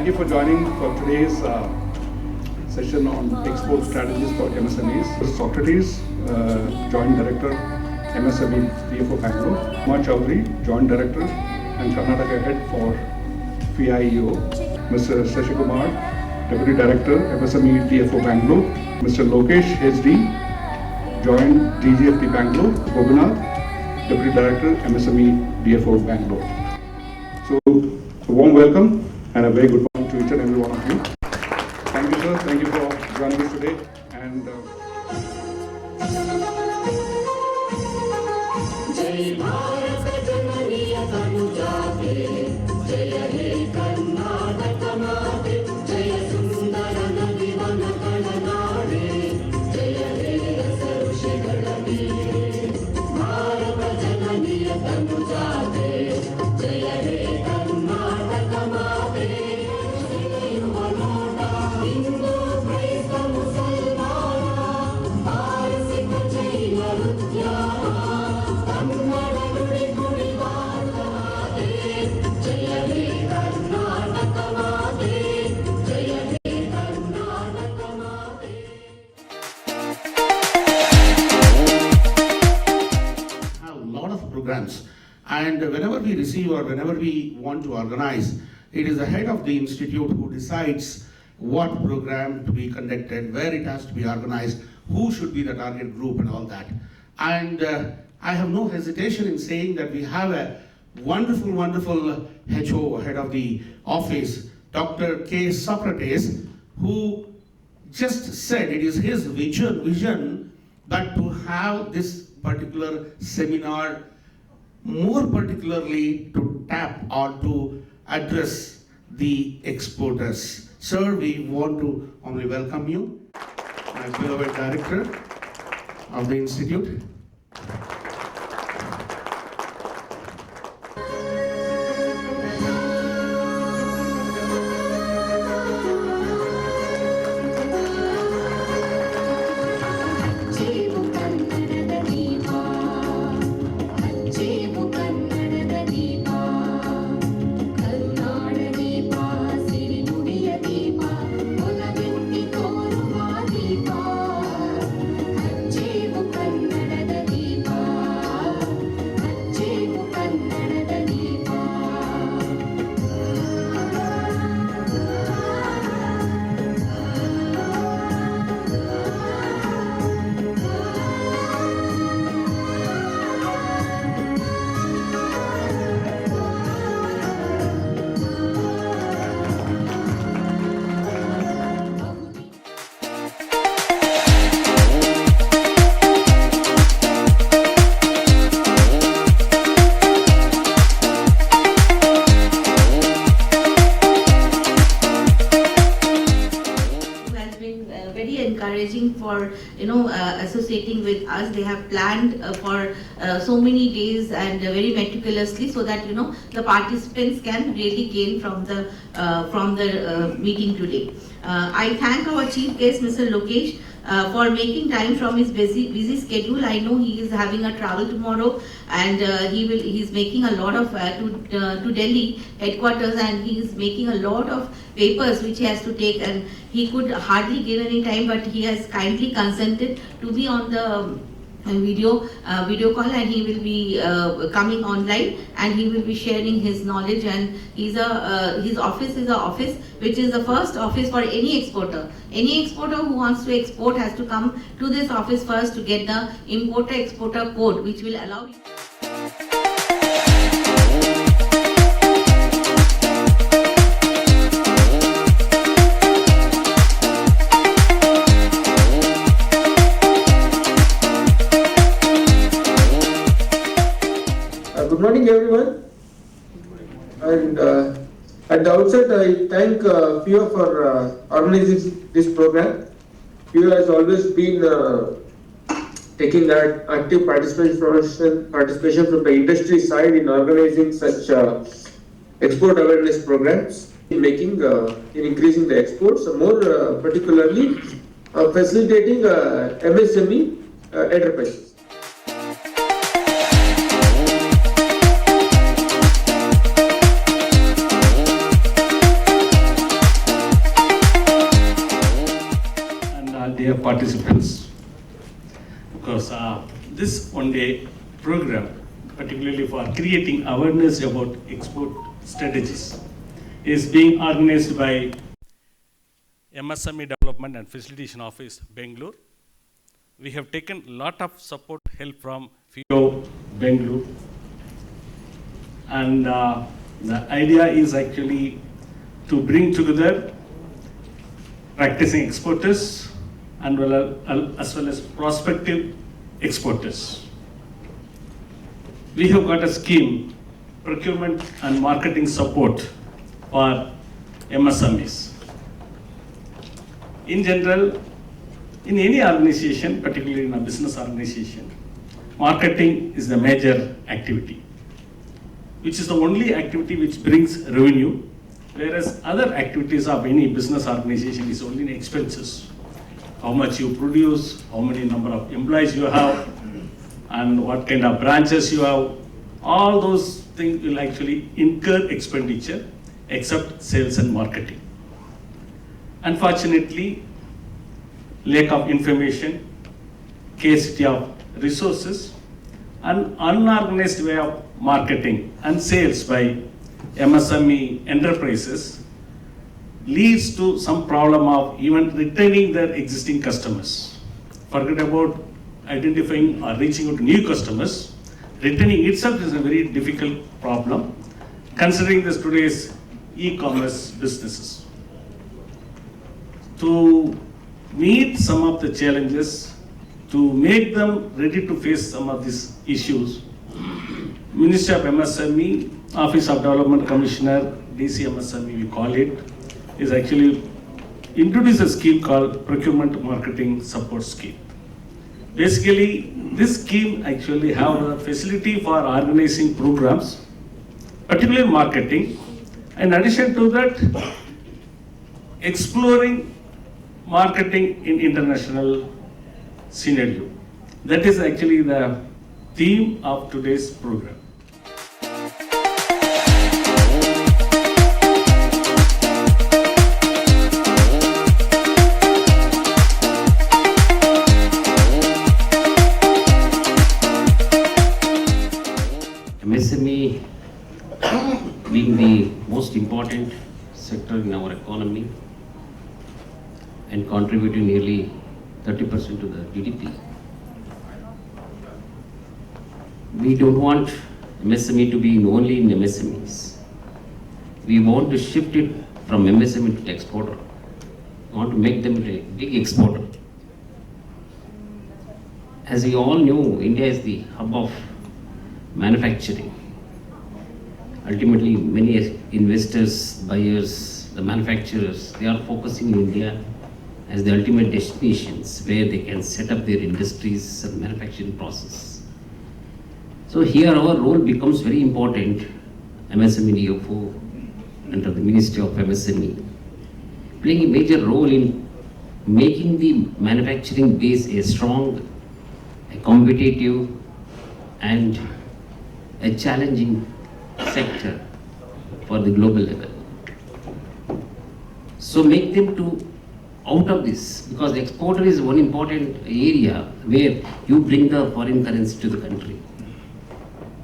Thank you for joining for today's session on export strategies for MSMEs. Socrates, Joint Director, MSME DFO Bangalore. Kumar Chowdhury, Joint Director and Karnataka Head for FIEO. Mr. Shashi Kumar, Deputy Director, MSME DFO Bangalore. Mr. Lokesh HD, Joint DGFT Bangalore. Gopinath, Deputy Director, MSME DFO Bangalore. So, a warm welcome and a very good morning to each and every one of you. Thank you, sir. Thank you for joining us today. And programs, and whenever we receive or whenever we want to organize, it is the head of the institute who decides what program to be conducted, where it has to be organized, who should be the target group and all that. And I have no hesitation in saying that we have a wonderful HO, head of the office, Dr. K. Socrates, who just said it is his vision that to have this particular seminar more particularly to tap or to address the exporters. Sir, we want to warmly welcome you, my beloved director of the institute. Encouraging for associating with us. They have planned for so many days and very meticulously, so that the participants can really gain from the meeting today. I thank our chief guest, Mr. Lokesh, for making time from his busy schedule. I know he is having a travel tomorrow, and he's making a lot of to Delhi headquarters, and he is making a lot of papers which he has to take, and he could hardly give any time, but he has kindly consented to be on the video call, and he will be coming online, and he will be sharing his knowledge. And his office is an office which is the first office for any exporter. Any exporter who wants to export has to come to this office first to get the importer-exporter code, which will allow you. Good morning, everyone. And at the outset, I thank FIEO for organizing this program. FIEO has always been taking that active participation from the industry side in organizing such export awareness programs, in increasing the exports, more particularly facilitating MSME enterprises. dear participants, because this one-day program, particularly for creating awareness about export strategies, is being organized by MSME Development and Facilitation Office, Bangalore. We have taken a lot of support help from FIO, Bangalore. And the idea is actually to bring together practicing exporters and as well as prospective exporters. We have got a scheme, procurement and marketing support for MSMEs. In general, in any organization, particularly in a business organization, marketing is the major activity, which is the only activity which brings revenue, whereas other activities of any business organization is only in expenses. How much you produce, how many number of employees you have, and what kind of branches you have, all those things will actually incur expenditure except sales and marketing. Unfortunately, lack of information, scarcity of resources, and unorganized way of marketing and sales by MSME enterprises leads to some problem of even retaining their existing customers. Forget about identifying or reaching out to new customers. Retaining itself is a very difficult problem, considering this today's e-commerce businesses. To meet some of the challenges, to make them ready to face some of these issues, Ministry of MSME, Office of Development Commissioner, DCMSME we call it, is actually introduced a scheme called Procurement Marketing Support Scheme. Basically, this scheme actually have a facility for organizing programs, particularly marketing. In addition to that, exploring marketing in international scenario. That is actually the theme of today's program. MSME being the most important sector in our economy and contributing nearly 30% to the GDP. We don't want MSME to be only in MSMEs. We want to shift it from MSME to exporter. We want to make them a big exporter. As we all know, India is the hub of manufacturing. Ultimately, many investors, buyers, the manufacturers, they are focusing in India as the ultimate destinations where they can set up their industries and manufacturing process. So here our role becomes very important, MSME DFO under the Ministry of MSME, playing a major role in making the manufacturing base a strong, a competitive and a challenging sector for the global level. So make them to out of this, because the exporter is one important area where you bring the foreign currency to the country.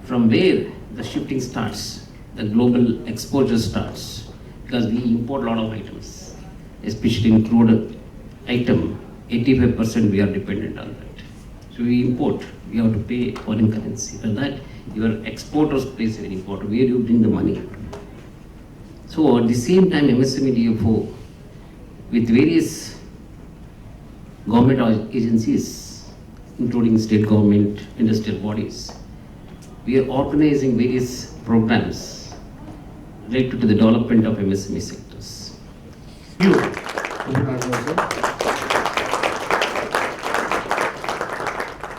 From where the shifting starts, the global exposure starts, because we import a lot of items, especially in crude item, 85% we are dependent on that. So we import, we have to pay foreign currency. For that, your exporters plays very important, where you bring the money. So at the same time, MSME DFO with various government agencies, including state government, industrial bodies, we are organizing various programs related to the development of MSME sectors. You.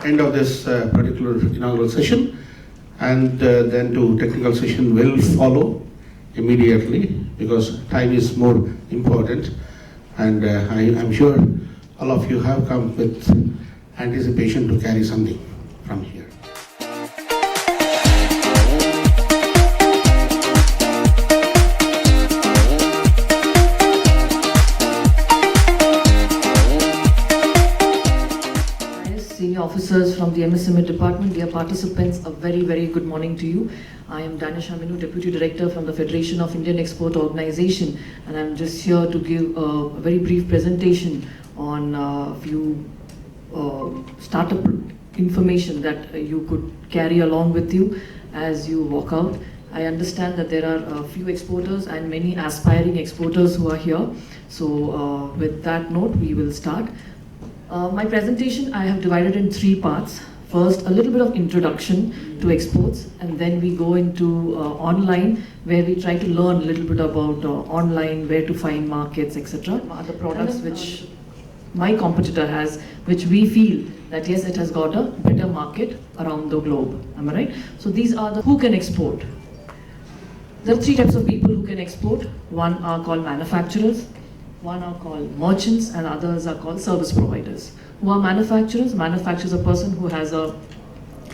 End of this particular inaugural session, and then to technical session will follow immediately, because time is more important, and I'm sure all of you have come with anticipation to carry something from here. officers from the MSME department, dear participants, a very, very good morning to you. I am Danish Aminu, Deputy Director from the Federation of Indian Export Organization, and I'm just here to give a very brief presentation on a few startup information that you could carry along with you as you walk out. I understand that there are a few exporters and many aspiring exporters who are here. So with that note, we will start. My presentation I have divided in three parts. First, a little bit of introduction to exports, and then we go into online, where we try to learn a little bit about online, where to find markets, etc. Other products which my competitor has, which we feel that yes, it has got a better market around the globe. Am I right? So these are the who can export. There are three types of people who can export. One are called manufacturers, one are called merchants, and others are called service providers. Who are manufacturers? Manufacturers are a person who has a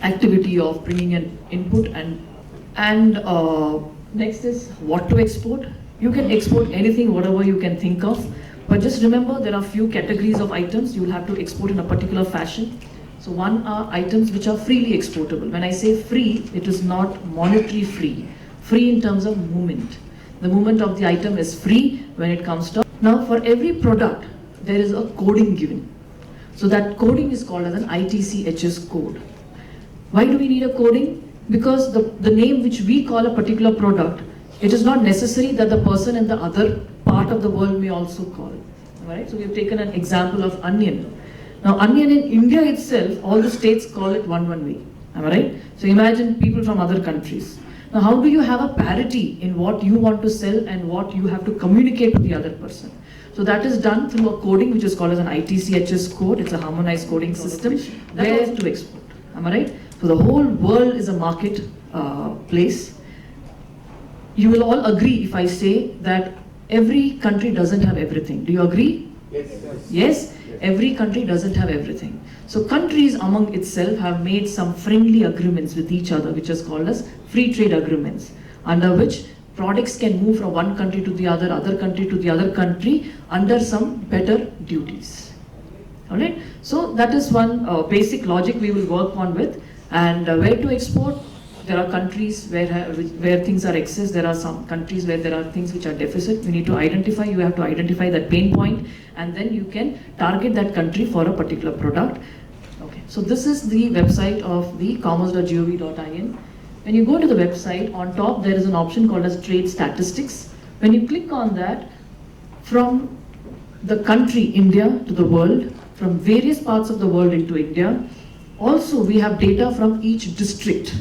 activity of bringing an input, and next is what to export. You can export anything, whatever you can think of, but just remember there are few categories of items you will have to export in a particular fashion. So one are items which are freely exportable. When I say free, it is not monetary free. Free in terms of movement. The movement of the item is free when it comes to. Now for every product, there is a coding given. So that coding is called as an ITC-HS code. Why do we need a coding? Because the name which we call a particular product, it is not necessary that the person in the other part of the world may also call. Alright? So we have taken an example of onion. Now onion in India itself, all the states call it one way. Am I right? So imagine people from other countries. Now how do you have a parity in what you want to sell and what you have to communicate to the other person? So that is done through a coding which is called as an ITC-HS code. It's a harmonized coding system. Where to export. Am I right? So the whole world is a market place. You will all agree if I say that every country doesn't have everything. Do you agree? Yes. Yes? Every country doesn't have everything. So countries among itself have made some friendly agreements with each other, which is called as free trade agreements, under which products can move from one country to the other country to the other country under some better duties. Alright? So that is one basic logic we will work on with. And where to export? There are countries where things are excess. There are some countries where there are things which are deficit. You need to identify, you have to identify that pain point, and then you can target that country for a particular product. Okay. So this is the website of the commerce.gov.in. When you go to the website, on top there is an option called as trade statistics. When you click on that, from the country India to the world, from various parts of the world into India, also we have data from each district.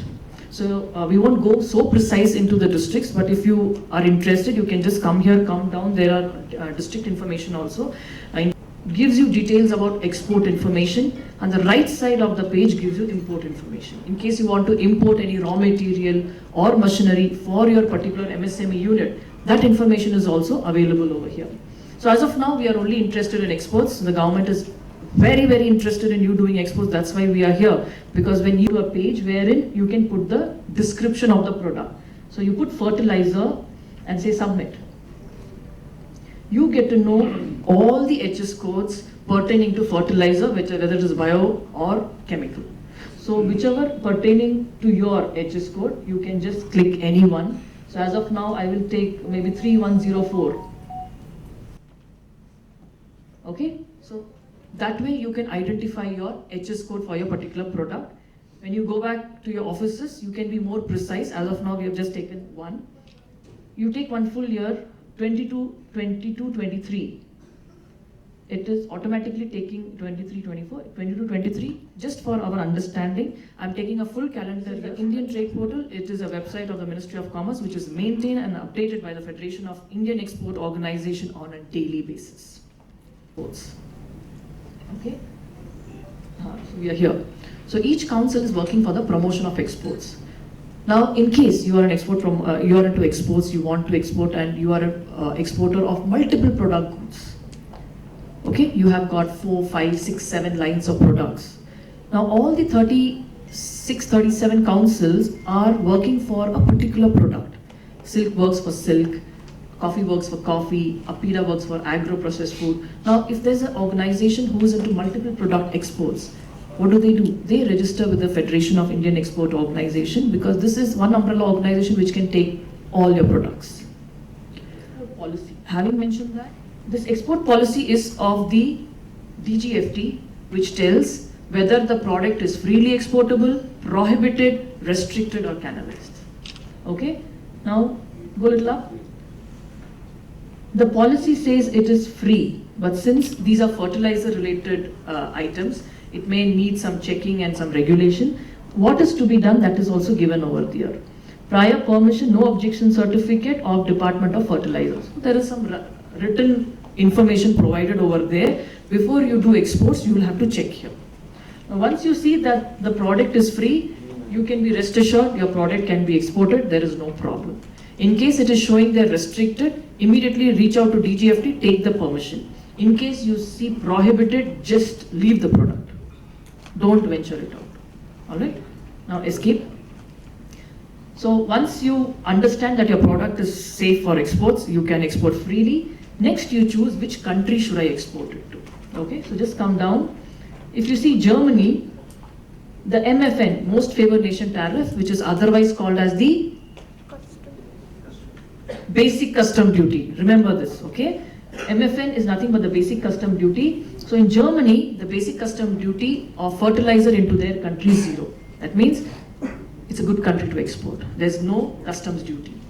So we won't go so precise into the districts, but if you are interested, you can just come here, come down. There are district information also. It gives you details about export information, and the right side of the page gives you import information. In case you want to import any raw material or machinery for your particular MSME unit, that information is also available over here. So as of now, we are only interested in exports. The government is very, very interested in you doing exports. That's why we are here, because when you do a page wherein you can put the description of the product. So you put fertilizer and say submit. You get to know all the HS codes pertaining to fertilizer, whether it is bio or chemical. So whichever pertaining to your HS code, you can just click any one. So as of now, I will take maybe 3104. Okay, so that way you can identify your HS code for your particular product. When you go back to your offices, you can be more precise. As of now, we have just taken one. You take one full year, 22, 22, 23. It is automatically taking 23, 24, 22, 23. Just for our understanding, I'm taking a full calendar year. Indian Trade Portal, it is a website of the Ministry of Commerce, which is maintained and updated by the Federation of Indian Export Organization on a daily basis. Okay, so we are here. So each council is working for the promotion of exports. Now, in case you are an export from, you are into exports, you want to export, and you are an exporter of multiple product goods. Okay, you have got 4, 5, 6, 7 lines of products. Now, all the 36, 37 councils are working for a particular product. Silk works for silk, coffee works for coffee, Apida works for agro-processed food. Now, if there's an organization who is into multiple product exports, what do? They register with the Federation of Indian Export Organization, because this is one umbrella organization which can take all your products. Policy. Having mentioned that, this export policy is of the DGFT, which tells whether the product is freely exportable, prohibited, restricted or canalized. Okay? Now, go a little up. The policy says it is free, but since these are fertilizer related items, it may need some checking and some regulation. What is to be done, that is also given over there. Prior permission, no objection certificate of Department of Fertilizers. There is some written information provided over there. Before you do exports, you will have to check here. Now, once you see that the product is free, you can be rest assured your product can be exported, there is no problem. In case it is showing they're restricted, immediately reach out to DGFT, take the permission. In case you see prohibited, just leave the product. Don't venture it out. Alright? Now escape. So once you understand that your product is safe for exports, you can export freely. Next you choose which country should I export it to. Okay, so just come down. If you see Germany, the MFN, most favored nation tariff, which is otherwise called as the basic custom duty. Remember this, okay? MFN is nothing but the basic custom duty. So in Germany, the basic custom duty of fertilizer into their country is 0. That means it's a good country to export. There's no customs duty.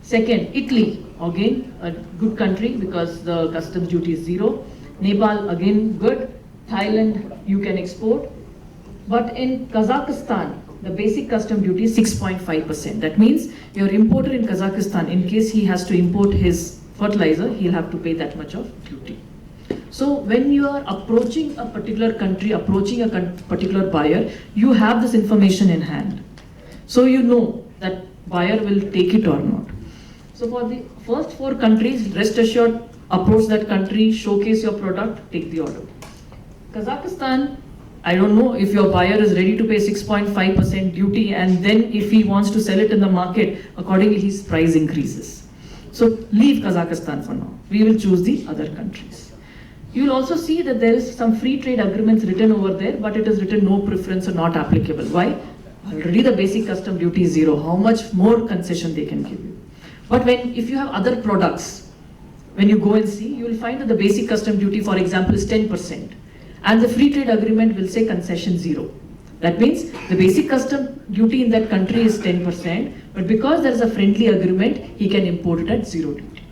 Second, Italy, again a good country because the customs duty is 0. Nepal, again good. Thailand, you can export. But in Kazakhstan, the basic custom duty is 6.5%. That means your importer in Kazakhstan, in case he has to import his fertilizer, he'll have to pay that much of duty. So when you are approaching a particular country, approaching a particular buyer, you have this information in hand. So you know that buyer will take it or not. So for the first 4 countries, rest assured, approach that country, showcase your product, take the order. Kazakhstan, I don't know if your buyer is ready to pay 6.5% duty, and then if he wants to sell it in the market, accordingly his price increases. So leave Kazakhstan for now. We will choose the other countries. You will also see that there is some free trade agreements written over there, but it is written no preference or not applicable. Why? Already the basic custom duty is 0. How much more concession they can give you? But if you have other products, when you go and see, you will find that the basic custom duty, for example, is 10%. And the free trade agreement will say concession 0. That means the basic custom duty in that country is 10%, but because there is a friendly agreement, he can import it at 0 duty.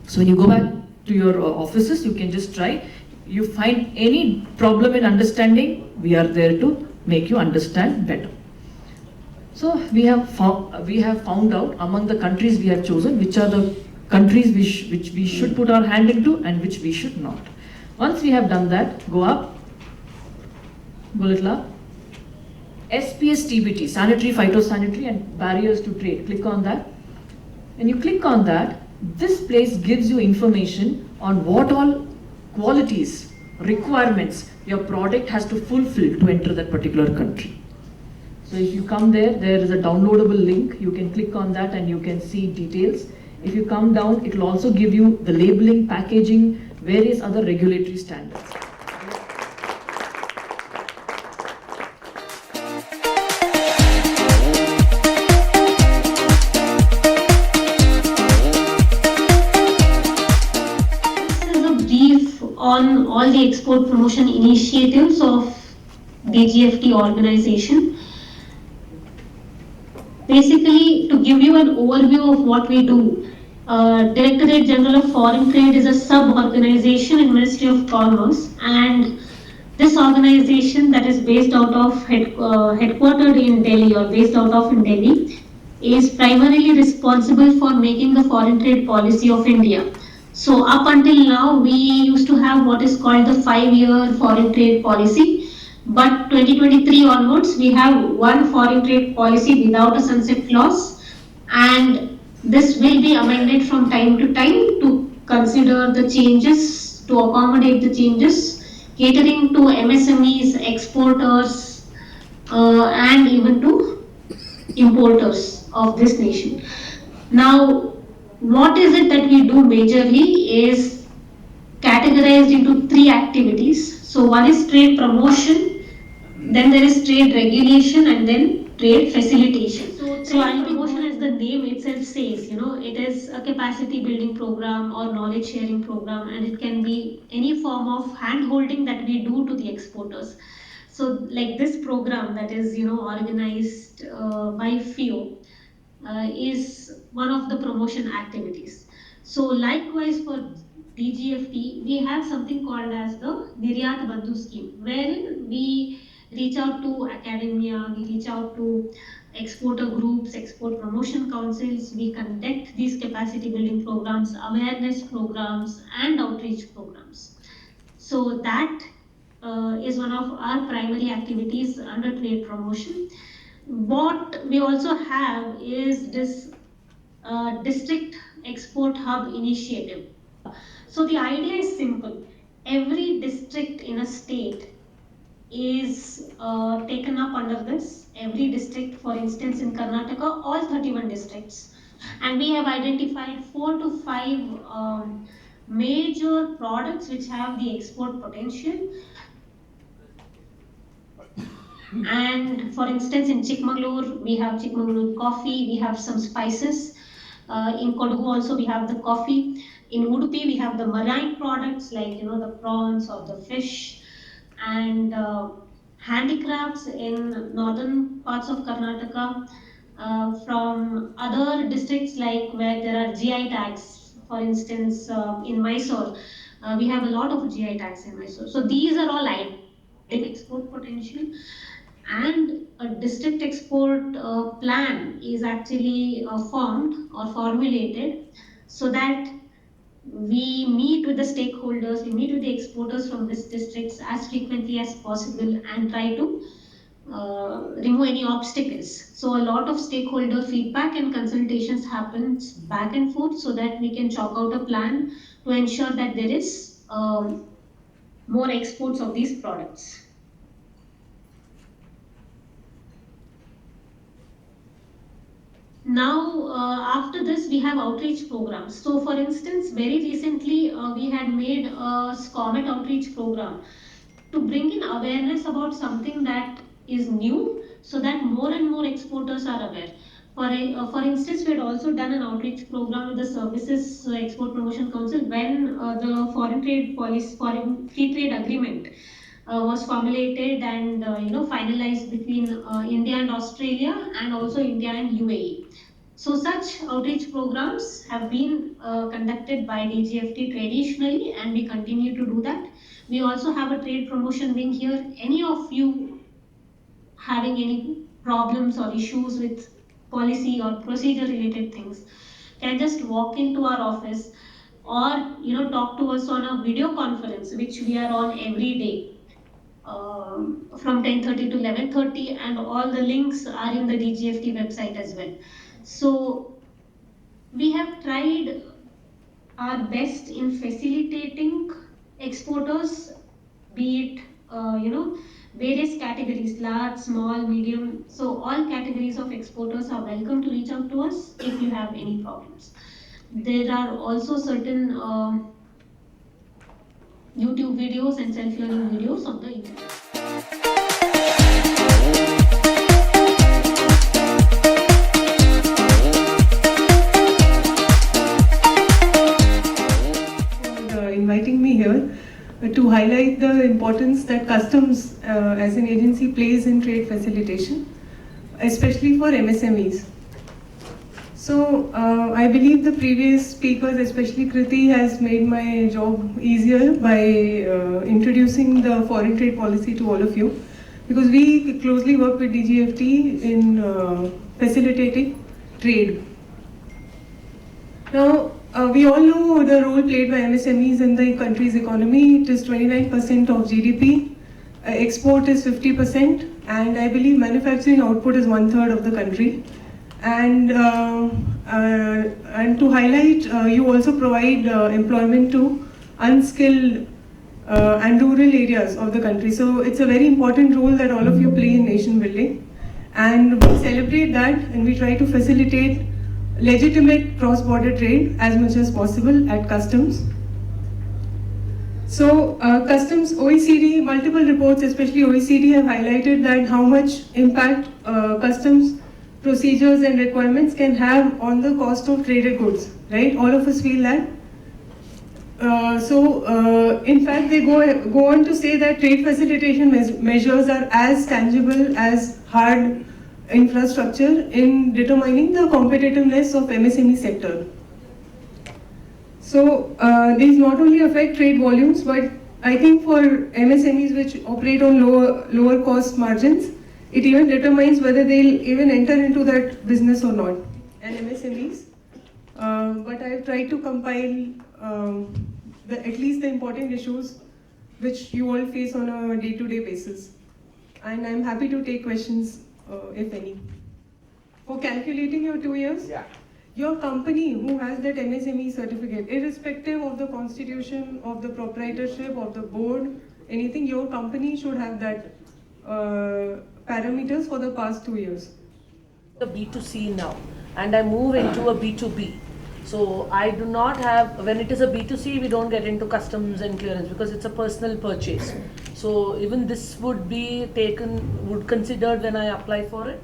So when you go back to your offices, you can just try. You find any problem in understanding, we are there to make you understand better. So we have found out among the countries we have chosen which are the countries which we should put our hand into and which we should not. Once we have done that, go up, go little up. SPS TBT, sanitary, phytosanitary and barriers to trade. Click on that. When you click on that, this place gives you information on what all qualities, requirements your product has to fulfill to enter that particular country. So if you come there, there is a downloadable link. You can click on that and you can see details. If you come down, it will also give you the labeling, packaging, various other regulatory standards. This is a brief on all the export promotion initiatives of DGFT organization. Basically, to give you an overview of what we do, Directorate General of Foreign Trade is a sub-organization in Ministry of Commerce, and this organization that is based out of headquartered in Delhi or based out of in Delhi is primarily responsible for making the foreign trade policy of India. So up until now, we used to have what is called the 5-year foreign trade policy. But 2023 onwards, we have one foreign trade policy without a sunset clause, and this will be amended from time to time to consider the changes, to accommodate the changes, catering to MSMEs, exporters, and even to importers of this nation. Now, what is it that we do majorly is categorized into 3 activities. So one is trade promotion, then there is trade regulation, and then trade facilitation. So trade promotion, as the name itself says, it is a capacity building program or knowledge sharing program, and it can be any form of hand holding that we do to the exporters. So like this program that is organized by FIO is one of the promotion activities. So likewise for DGFT, we have something called as the Niryat Bandhu scheme, wherein we reach out to academia, we reach out to exporter groups, export promotion councils, we conduct these capacity building programs, awareness programs, and outreach programs. So that is one of our primary activities under trade promotion. What we also have is this district export hub initiative. So the idea is simple. Every district in a state is taken up under this. Every district, for instance, in Karnataka, all 31 districts. And we have identified 4 to 5 major products which have the export potential. And for instance, in Chikmagalur, we have Chikmagalur coffee, we have some spices. In Kodagu also we have the coffee. In Udupi we have the marine products like the prawns or the fish, and handicrafts in northern parts of Karnataka. From other districts like where there are GI tags, for instance in Mysore, we have a lot of GI tags in Mysore. So these are all export potential. And a district export plan is actually formed or formulated so that we meet with the stakeholders, we meet with the exporters from these districts as frequently as possible and try to remove any obstacles. So a lot of stakeholder feedback and consultations happens back and forth so that we can chalk out a plan to ensure that there is more exports of these products. Now, after this, we have outreach programs. So, for instance, very recently, we had made a SCOMET outreach program to bring in awareness about something that is new so that more and more exporters are aware. For instance, we had also done an outreach program with the Services Export Promotion Council when the foreign free trade agreement was formulated and finalized between India and Australia, and also India and UAE. So such outreach programs have been conducted by DGFT traditionally, and we continue to do that. We also have a trade promotion wing here. Any of you having any problems or issues with policy or procedure related things can just walk into our office or talk to us on a video conference, which we are on every day from 10:30 to 11:30, and all the links are in the DGFT website as well. So we have tried our best in facilitating exporters, be it various categories, large, small, medium. So all categories of exporters are welcome to reach out to us if you have any problems. There are also certain YouTube videos and self-learning videos on the internet. Inviting me here to highlight the importance that customs as an agency plays in trade facilitation, especially for MSMEs. So I believe the previous speakers, especially Kriti, has made my job easier by introducing the foreign trade policy to all of you, because we closely work with DGFT in facilitating trade. Now, we all know the role played by MSMEs in the country's economy. It is 29% of GDP, export is 50%, and I believe manufacturing output is 1/3 of the country. And to highlight, you also provide employment to unskilled and rural areas of the country. So it's a very important role that all of you play in nation building. And we celebrate that, and we try to facilitate legitimate cross-border trade as much as possible at customs. So customs OECD, multiple reports, especially OECD, have highlighted that how much impact customs procedures and requirements can have on the cost of traded goods, right? All of us feel that. In fact, they go on to say that trade facilitation measures are as tangible as hard infrastructure in determining the competitiveness of MSME sector. So these not only affect trade volumes, but I think for MSMEs which operate on lower cost margins, it even determines whether they'll even enter into that business or not. And MSMEs, but I've tried to compile at least the important issues which you all face on a day-to-day basis. And I'm happy to take questions if any. For calculating your 2 years, your company who has that MSME certificate, irrespective of the constitution, of the proprietorship, of the board, anything, your company should have that parameters for the past 2 years. The B2C now, and I move into a B2B. So I do not have, when it is a B2C, we don't get into customs and clearance because it's a personal purchase. So even this would be considered when I apply for it?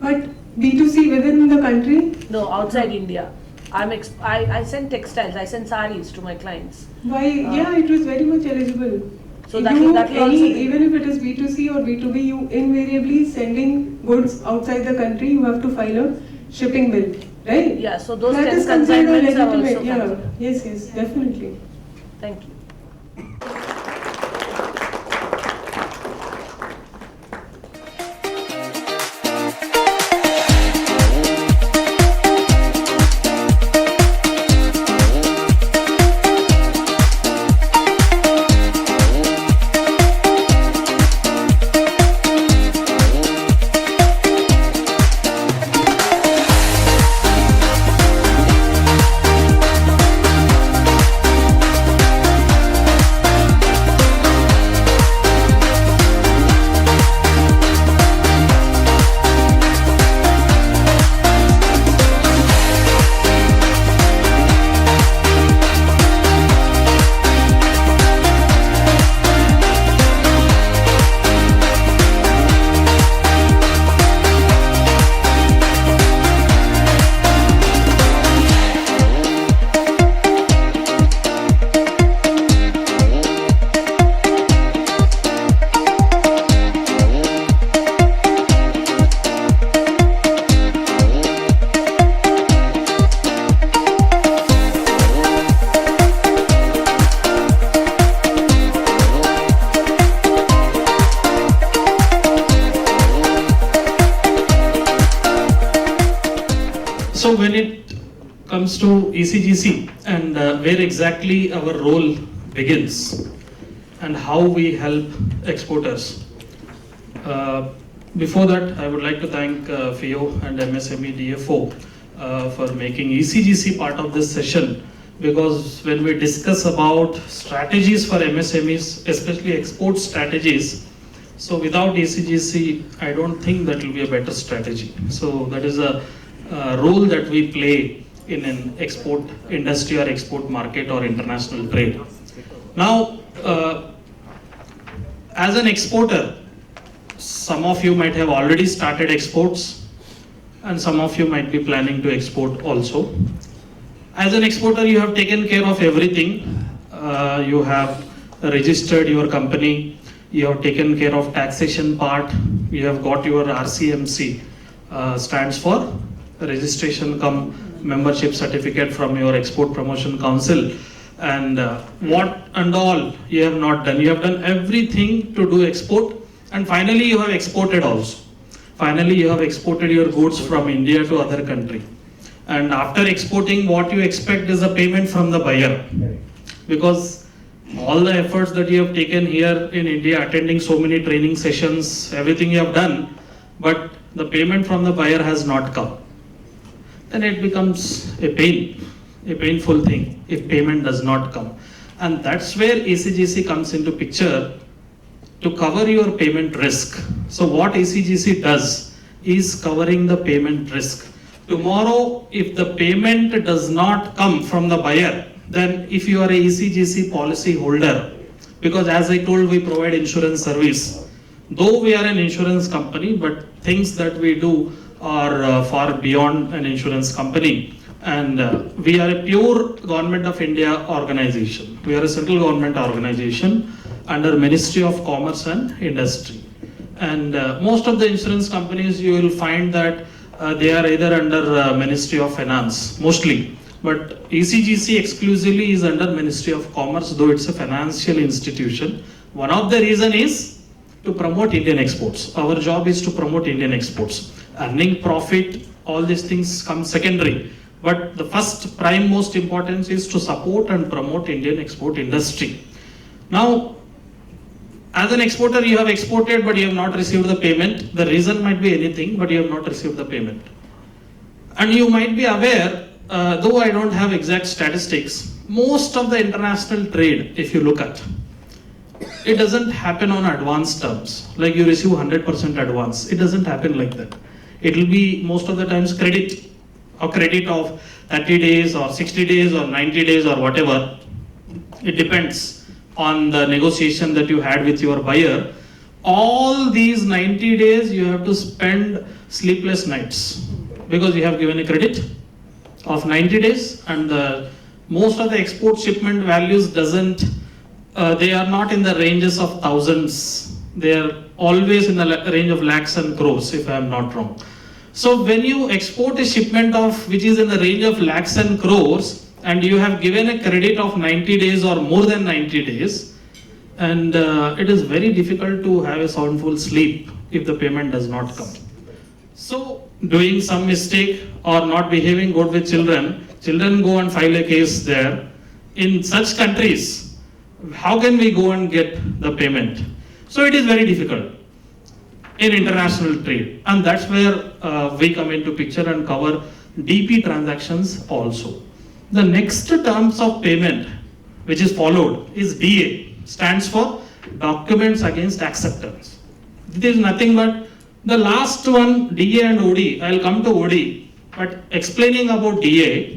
But B2C within the country? No, outside India. I send textiles, I send saris to my clients. Why? Yeah, it was very much eligible. So that will also be, even if it is B2C or B2B, you invariably sending goods outside the country, you have to file a shipping bill, right? yeah, so those That 10 is considered consignments are legitimate. also Yeah, considered. yes, definitely. Thank you. So when it comes to ECGC and where exactly our role begins and how we help exporters. Before that, I would like to thank FIO and MSME DFO for making ECGC part of this session, because when we discuss about strategies for MSMEs, especially export strategies, so without ECGC, I don't think that will be a better strategy. So that is a role that we play in an export industry or export market or international trade. Now, as an exporter, some of you might have already started exports and some of you might be planning to export also. As an exporter, you have taken care of everything. You have registered your company, you have taken care of taxation part, you have got your RCMC, stands for registration cum membership certificate from your Export Promotion Council, and what and all you have not done. You have done everything to do export, and finally you have exported also. Finally you have exported your goods from India to other country, and after exporting, what you expect is a payment from the buyer, because all the efforts that you have taken here in India, attending so many training sessions, everything you have done, but the payment from the buyer has not come. Then it becomes a painful thing if payment does not come. And that's where ECGC comes into picture to cover your payment risk. So what ECGC does is covering the payment risk. Tomorrow, if the payment does not come from the buyer, then if you are a ECGC policy holder, because as I told, we provide insurance service. Though we are an insurance company, but things that we do are far beyond an insurance company. And we are a pure Government of India organization. We are a central government organization under Ministry of Commerce and Industry. And most of the insurance companies, you will find that they are either under Ministry of Finance, mostly. But ECGC exclusively is under Ministry of Commerce, though it's a financial institution. One of the reason is to promote Indian exports. Our job is to promote Indian exports. Earning profit, all these things come secondary. But the first prime most importance is to support and promote Indian export industry. Now, as an exporter, you have exported, but you have not received the payment. The reason might be anything, but you have not received the payment. And you might be aware, though I don't have exact statistics, most of the international trade, if you look at, it doesn't happen on advance terms. Like you receive 100% advance. It doesn't happen like that. It will be most of the times credit, a credit of 30 days or 60 days or 90 days or whatever. It depends on the negotiation that you had with your buyer. All these 90 days you have to spend sleepless nights because you have given a credit of 90 days, and most of the export shipment values they are not in the ranges of thousands. They are always in the range of lakhs and crores, if I am not wrong. So when you export a shipment which is in the range of lakhs and crores, and you have given a credit of 90 days or more than 90 days, and it is very difficult to have a soundful sleep if the payment does not come. So doing some mistake or not behaving good with children go and file a case there. In such countries, how can we go and get the payment? So it is very difficult in international trade, and that's where we come into picture and cover DP transactions also. The next terms of payment which is followed is DA, stands for Documents Against Acceptance. It is nothing but the last one, DA and OD. I'll come to OD, but explaining about DA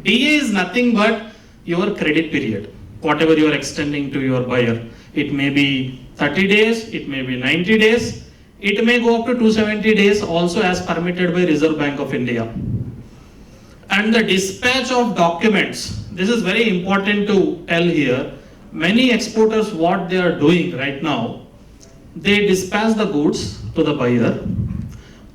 is nothing but your credit period, whatever you are extending to your buyer. It may be 30 days, it may be 90 days, it may go up to 270 days also as permitted by Reserve Bank of India. And the dispatch of documents, this is very important to tell here. Many exporters, what they are doing right now, they dispatch the goods to the buyer.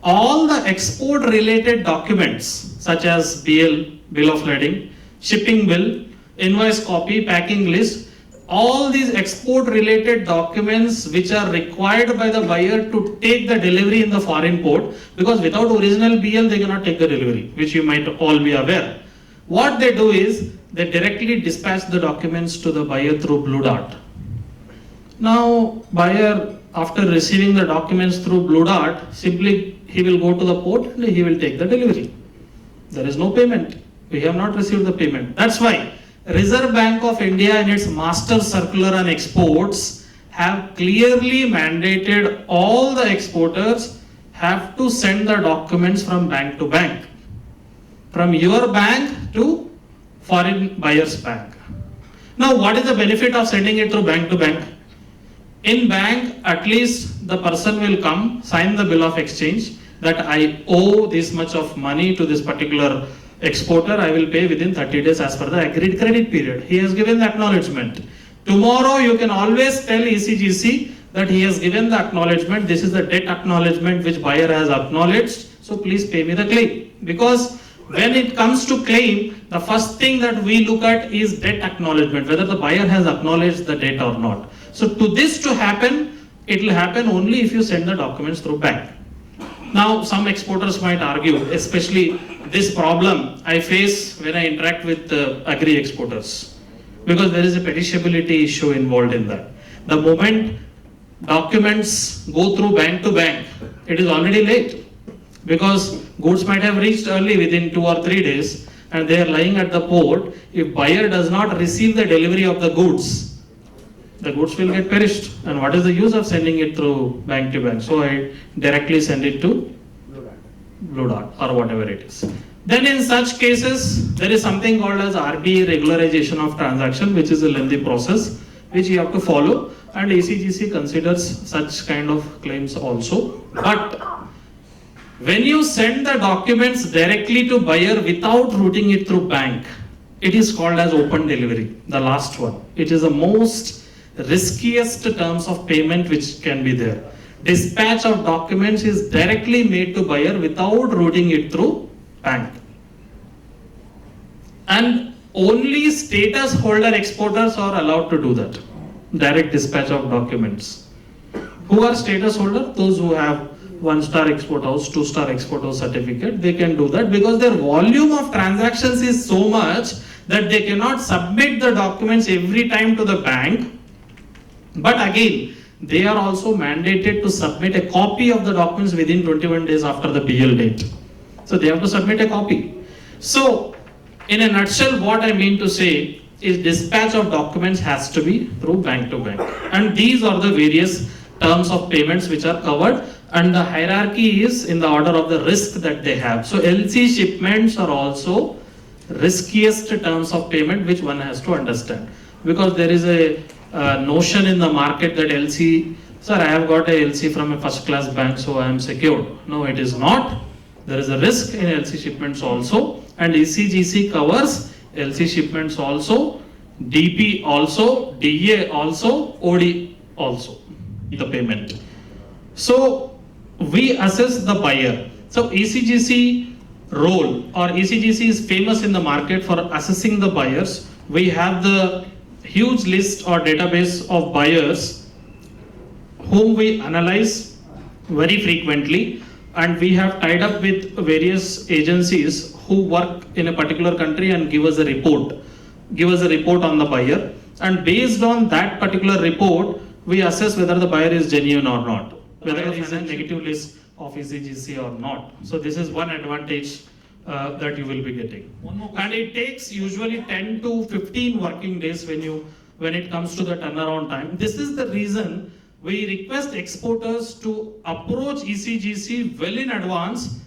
All the export related documents such as BL, bill of lading, shipping bill, invoice copy, packing list, all these export related documents which are required by the buyer to take the delivery in the foreign port, because without original BL they cannot take the delivery, which you might all be aware. What they do is they directly dispatch the documents to the buyer through Blue Dart. Now buyer, after receiving the documents through Blue Dart, simply he will go to the port and he will take the delivery. There is no payment. We have not received the payment. That's why Reserve Bank of India in its Master Circular on Exports have clearly mandated all the exporters have to send the documents from bank to bank, from your bank to foreign buyer's bank. Now what is the benefit of sending it through bank to bank? In bank, at least the person will come, sign the bill of exchange that I owe this much of money to this particular exporter, I will pay within 30 days as per the agreed credit period. He has given the acknowledgement. Tomorrow you can always tell ECGC that he has given the acknowledgement, this is the debt acknowledgement which buyer has acknowledged, so please pay me the claim. Because when it comes to claim, the first thing that we look at is debt acknowledgement, whether the buyer has acknowledged the debt or not. So to this to happen, it will happen only if you send the documents through bank. Now some exporters might argue, especially this problem I face when I interact with agri exporters, because there is a petitiability issue involved in that. The moment documents go through bank to bank, it is already late, because goods might have reached early within 2 or 3 days and they are lying at the port. If buyer does not receive the delivery of the goods will get perished, and what is the use of sending it through bank to bank? So I directly send it to Blue Dart or whatever it is. Then in such cases, there is something called as RTA, regularization of transaction, which is a lengthy process which you have to follow, and ACGC considers such kind of claims also. But when you send the documents directly to buyer without routing it through bank, it is called as open delivery, the last one. It is the most riskiest terms of payment which can be there. Dispatch of documents is directly made to buyer without routing it through bank. And only status holder exporters are allowed to do that. Direct dispatch of documents. Who are status holder? Those who have 1-star export house, 2-star export house certificate, they can do that because their volume of transactions is so much that they cannot submit the documents every time to the bank. But again, they are also mandated to submit a copy of the documents within 21 days after the BL date. So they have to submit a copy. So in a nutshell, what I mean to say is dispatch of documents has to be through bank to bank. And these are the various terms of payments which are covered, and the hierarchy is in the order of the risk that they have. So LC shipments are also riskiest terms of payment which one has to understand, because there is a notion in the market that LC, sir, I have got a LC from a first class bank, so I am secured. No, it is not. There is a risk in LC shipments also, and ECGC covers LC shipments also, DP also, DA also, OD also, the payment. So we assess the buyer. So ECGC role, or ECGC is famous in the market for assessing the buyers. We have the huge list or database of buyers whom we analyze very frequently, and we have tied up with various agencies who work in a particular country and give us a report on the buyer, and based on that particular report we assess whether the buyer is genuine or not, whether he is a negative list of ECGC or not. So this is one advantage that you will be getting. And it takes usually 10 to 15 working days when it comes to the turnaround time. This is the reason we request exporters to approach ECGC well in advance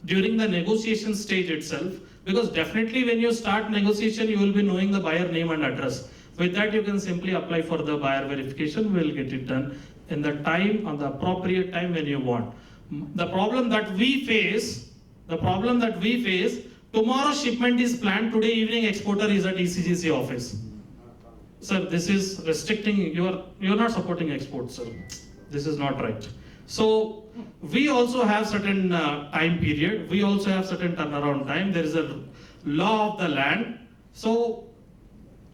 during the negotiation stage itself, because definitely when you start negotiation you will be knowing the buyer name and address. With that you can simply apply for the buyer verification. We will get it done in the time, on the appropriate time when you want. The problem that we face, tomorrow shipment is planned, today evening exporter is at ECGC office. Sir, this is restricting, you're not supporting exports, sir. This is not right. So we also have certain time period, we also have certain turnaround time. There is a law of the land. So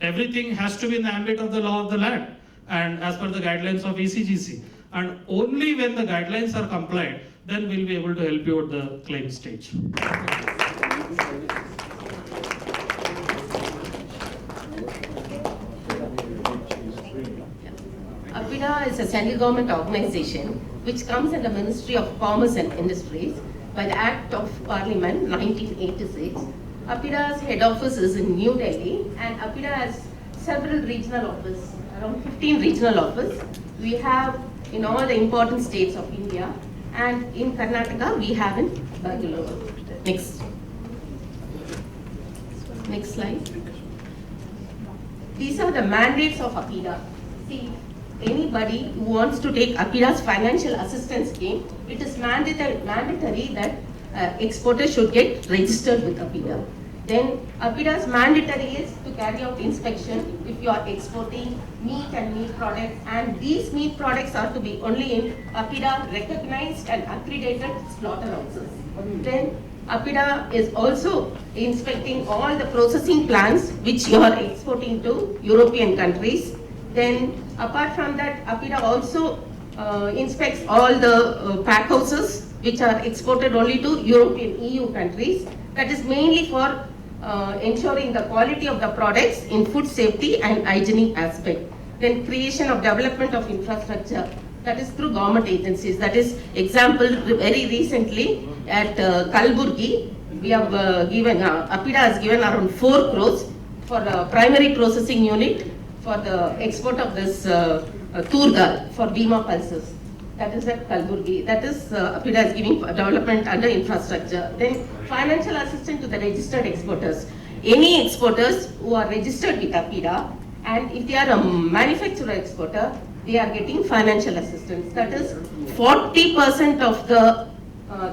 everything has to be in the ambit of the law of the land and as per the guidelines of ECGC. And only when the guidelines are complied, then we'll be able to help you at the claim stage. APIDA is a central government organization which comes under Ministry of Commerce and Industries by the Act of Parliament 1986. APIDA's head office is in New Delhi, and APIDA has several regional offices, around 15 regional offices. We have in all the important states of India, and in Karnataka we have in Bangalore. Next slide. These are the mandates of APIDA. See, anybody who wants to take APIDA's financial assistance scheme, it is mandatory that exporters should get registered with APIDA. Then APIDA's mandatory is to carry out inspection if you are exporting meat and meat products, and these meat products are to be only in APIDA recognized and accredited slaughterhouses. Then APIDA is also inspecting all the processing plants which you are exporting to European countries. Then apart from that, APIDA also inspects all the pack houses which are exported only to European EU countries. That is mainly for ensuring the quality of the products in food safety and hygienic aspect. Then creation of development of infrastructure, that is through government agencies. That is example, very recently at Kalburgi, we have APIDA has given around 4 crores for a primary processing unit for the export of this tur dal for Bima pulses. that is at Kalburgi. That is APIDA is giving development under infrastructure. Then financial assistance to the registered exporters. Any exporters who are registered with APIDA, and if they are a manufacturer exporter, they are getting financial assistance. That is 40% of the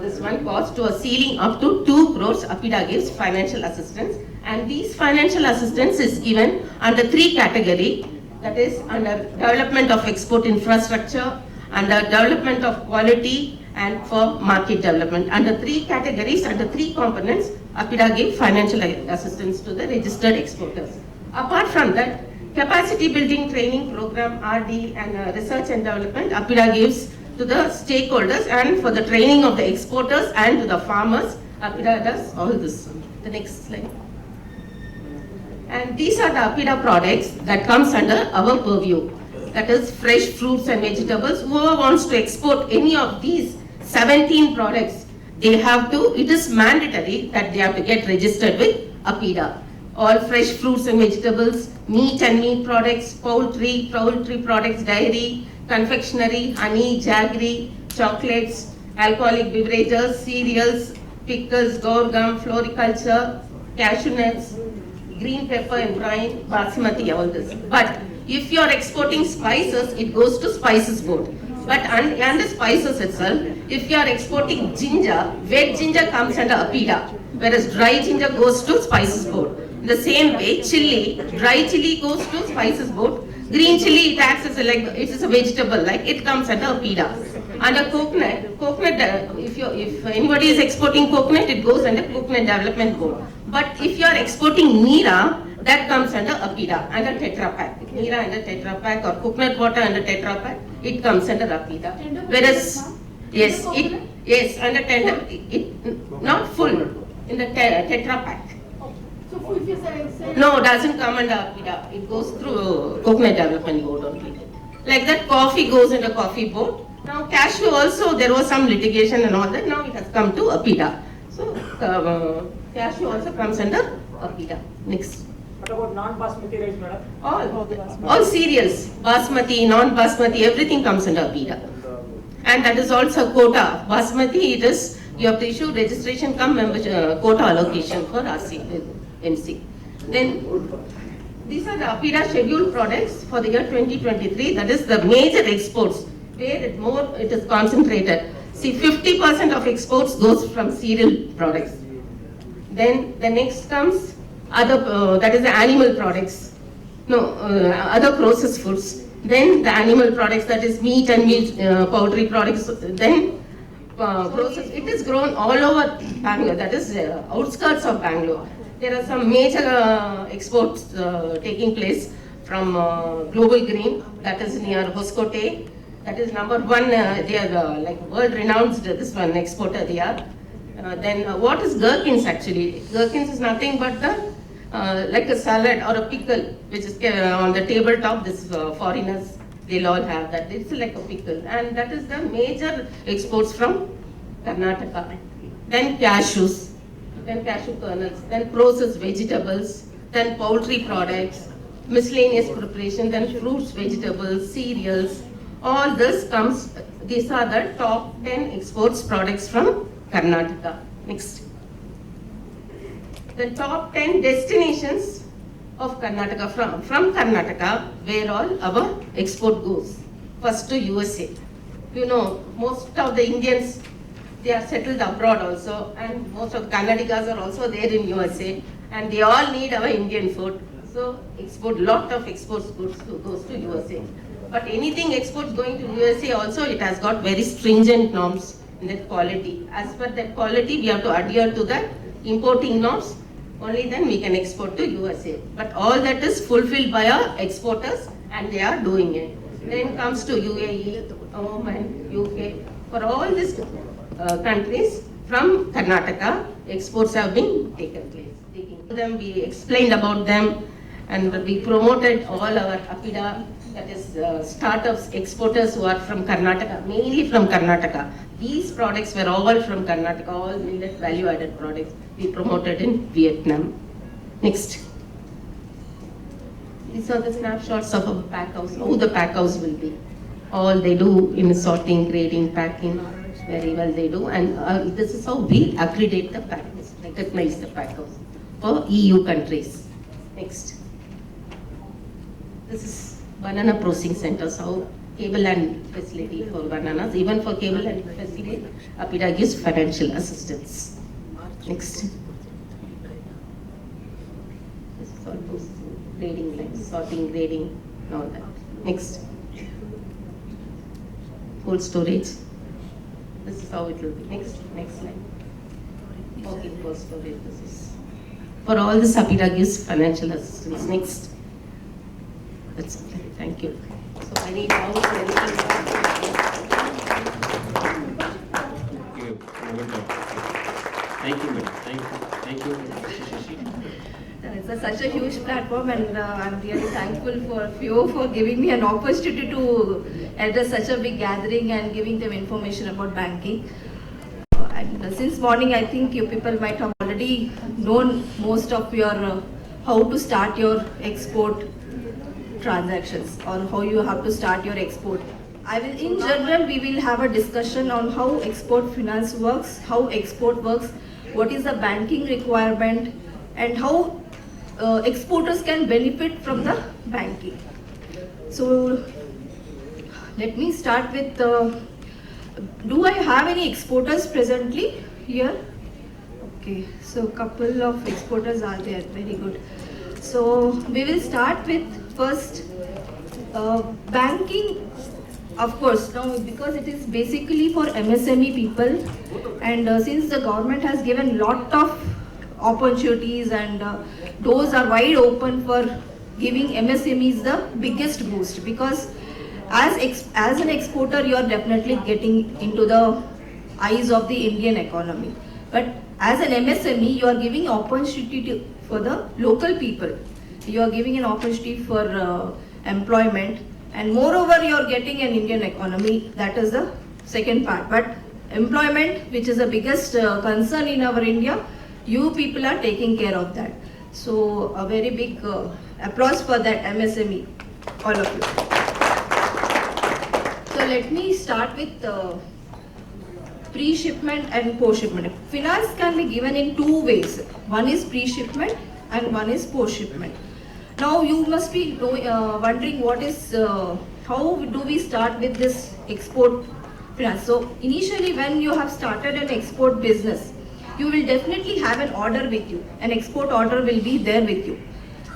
this one cost to a ceiling up to 2 crores. APIDA gives financial assistance, and these financial assistance is given under 3 categories. That is under development of export infrastructure, under development of quality, and for market development. Under 3 categories, under 3 components, APIDA gives financial assistance to the registered exporters. Apart from that, capacity building training program, RD, and research and development, APIDA gives to the stakeholders, and for the training of the exporters and to the farmers, APIDA does all this. The next slide. And these are the APIDA products that comes under our purview. That is fresh fruits and vegetables. Whoever wants to export any of these 17 products, they have to, it is mandatory that they have to get registered with APIDA. All fresh fruits and vegetables, meat and meat products, poultry products, dairy, confectionery, honey, jaggery, chocolates, alcoholic beverages, cereals, pickles, door gum, floriculture, cashew nuts, green pepper and brine, basmati, all this. But if you are exporting spices, it goes to spices board. But under spices itself, if you are exporting ginger, wet ginger comes under APIDA, whereas dry ginger goes to spices board. In the same way, chili, dry chili goes to spices board. Green chili, it acts as it is a vegetable, like it comes under APIDA. Under coconut, if anybody is exporting coconut, it goes under coconut development board. But if you are exporting Neera, that comes under APIDA, under Tetra Pak. Neera under Tetra Pak or coconut water under Tetra Pak, it comes under APIDA. Whereas, yes, under tender, not full, in the Tetra Pak. So if you say No, doesn't come under APIDA. It goes through coconut development board only. Like that, coffee goes under coffee board. Now cashew also, there was some litigation and all that. Now it has come to APIDA. So cashew also comes under APIDA. Next. What about non-basmati rice, madam? All cereals, basmati, non-basmati, everything comes under APIDA. And that is also quota. Basmati, it is, you have to issue registration come membership, quota allocation for MC. Then these are the APIDA scheduled products for the year 2023. That is the major exports where it is concentrated. See, 50% of exports goes from cereal products. Then the next comes other, that is the animal products. No, other processed foods. Then the animal products, that is meat and meat, poultry products. Then processed, it is grown all over Bangalore, that is outskirts of Bangalore. There are some major exports taking place from Global Green, that is near Hoskote. That is number 1, they are like world renowned, this one exporter they are. Then what is gherkins actually? Gherkins is nothing but the like a salad or a pickle which is on the tabletop. This foreigners, they'll all have that. It's like a pickle, and that is the major exports from Karnataka. Then cashews, then cashew kernels, then processed vegetables, then poultry products, miscellaneous preparation, then fruits, vegetables, cereals. All this comes, these are the top 10 exports products from Karnataka. Next. The top 10 destinations of Karnataka, from Karnataka, where all our export goes. First to USA. You know, most of the Indians, they are settled abroad also, and most of the Kannadigas are also there in USA, and they all need our Indian food. So export, lot of exports goes to USA. But anything exports going to USA also, it has got very stringent norms in that quality. As per that quality, we have to adhere to the importing norms. Only then we can export to USA. But all that is fulfilled by our exporters, and they are doing it. Then comes to UAE, Oman, UK. For all these countries from Karnataka, exports have been taken place. We explained about them, and we promoted all our APIDA, that is startups, exporters who are from Karnataka, mainly from Karnataka. These products were all from Karnataka, all millet value-added products we promoted in Vietnam. Next. These are the snapshots of our pack house, how the pack house will be. All they do in sorting, grading, packing, very well they do. And this is how we accredit the packers, recognize the packers for EU countries. Next. This is banana processing centers, how cable and facility for bananas. Even for cable and facility, APIDA gives financial assistance. Next. This is all grading, like sorting, grading, and all that. Next. Cold storage. This is how it will be. Next slide. Okay, cold storage. This is for all this APIDA gives financial assistance. Next. That's okay. Thank you. So I need now Thank you, madam. Thank you. It's such a huge platform, and I'm really thankful for you for giving me an opportunity to address such a big gathering and giving them information about banking. And since morning, I think you people might have already known most of your how to start your export transactions or how you have to start your export. In general, we will have a discussion on how export finance works, how export works, what is the banking requirement, and how exporters can benefit from the banking. So let me start with, do I have any exporters presently here? Okay, so couple of exporters are there, very good. So we will start with first banking, of course, now because it is basically for MSME people, and since the government has given lot of opportunities and doors are wide open for giving MSMEs the biggest boost, because as an exporter you are definitely getting into the eyes of the Indian economy, but as an MSME you are giving opportunity for the local people, you are giving an opportunity for employment, and moreover you are getting an Indian economy. That is the second part. But employment, which is the biggest concern in our India, you people are taking care of that. So a very big applause for that MSME, all of you. So let me start with pre-shipment and post-shipment. Finance can be given in two ways. One is pre-shipment and one is post-shipment. Now you must be wondering what is, how do we start with this export finance? So initially when you have started an export business, you will definitely have an order with you. An export order will be there with you.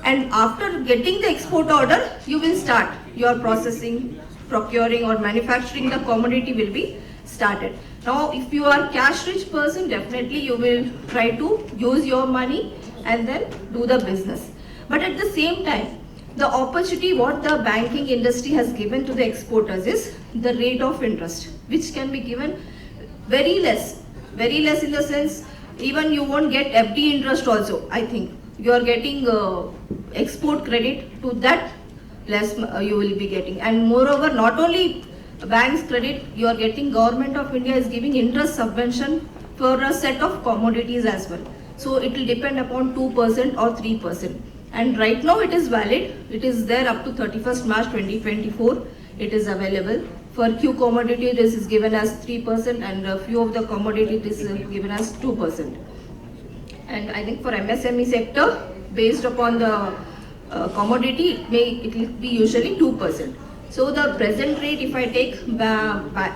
And after getting the export order, you will start your processing, procuring or manufacturing the commodity will be started. Now if you are cash rich person, definitely you will try to use your money and then do the business. But at the same time, the opportunity what the banking industry has given to the exporters is the rate of interest, which can be given very less in the sense, even you won't get FD interest also. I think you are getting export credit, to that less you will be getting. And moreover, not only banks credit, you are getting, Government of India is giving interest subvention for a set of commodities as well. So it will depend upon 2% or 3%. And right now it is valid, it is there up to 31st March 2024, it is available. For Q commodity this is given as 3% and a few of the commodity this is given as 2%. And I think for MSME sector, based upon the commodity, it will be usually 2%. So the present rate, if I take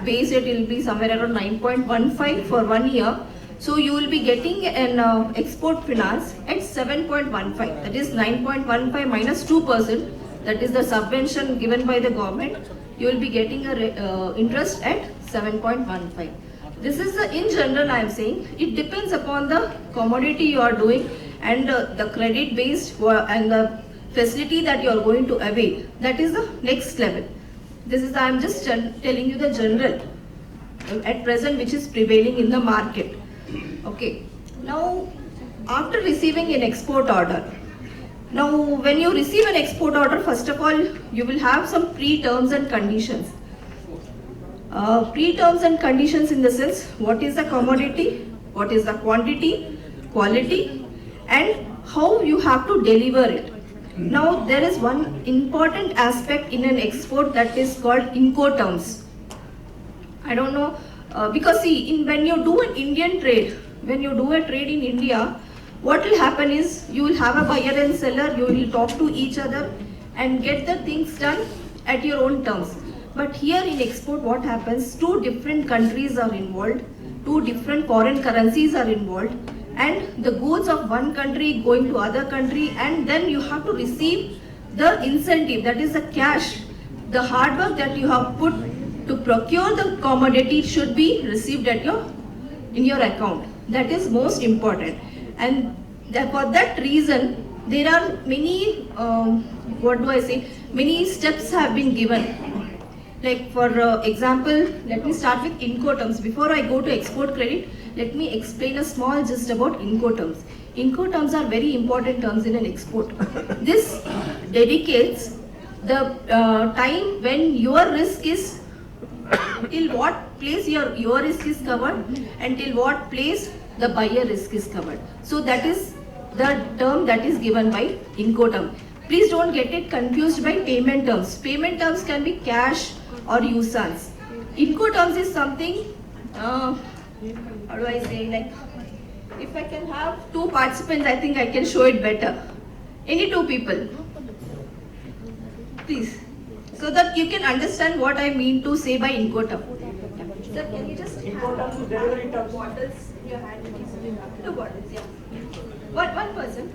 base rate, it will be somewhere around 9.15 for 1 year. So you will be getting an export finance at 7.15, that is 9.15 minus 2%, that is the subvention given by the government. You will be getting a interest at 7.15. This is in general I am saying. It depends upon the commodity you are doing and the credit based and the facility that you are going to avail. That is the next level. This is, I am just telling you the general at present which is prevailing in the market. Okay. Now after receiving an export order, now when you receive an export order, first of all you will have some pre-terms and conditions. Pre-terms and conditions in the sense, what is the commodity, what is the quantity, quality, and how you have to deliver it. Now there is one important aspect in an export that is called Incoterms. I don't know, because see, when you do an Indian trade, when you do a trade in India, what will happen is you will have a buyer and seller, you will talk to each other and get the things done at your own terms. But here in export, what happens, two different countries are involved, two different foreign currencies are involved, and the goods of one country going to other country, and then you have to receive the incentive, that is the cash. The hard work that you have put to procure the commodity should be received at in your account. That is most important. And for that reason, there are many, many steps have been given. Like for example, let me start with Incoterms. Before I go to export credit, let me explain a small gist about Incoterms. Incoterms are very important terms in an export. This dedicates the time when your risk is, till what place your risk is covered and till what place the buyer risk is covered. So that is the term that is given by Incoterm. Please don't get it confused by payment terms. Payment terms can be cash or usance. Incoterms is something, how do I say, like, if I can have two participants, I think I can show it better. Any two people, please, so that you can understand what I mean to say by Incoterm. Sir, can you just Incoterms is delivery terms. Bottles in your hand, please. Two bottles, yeah. One person.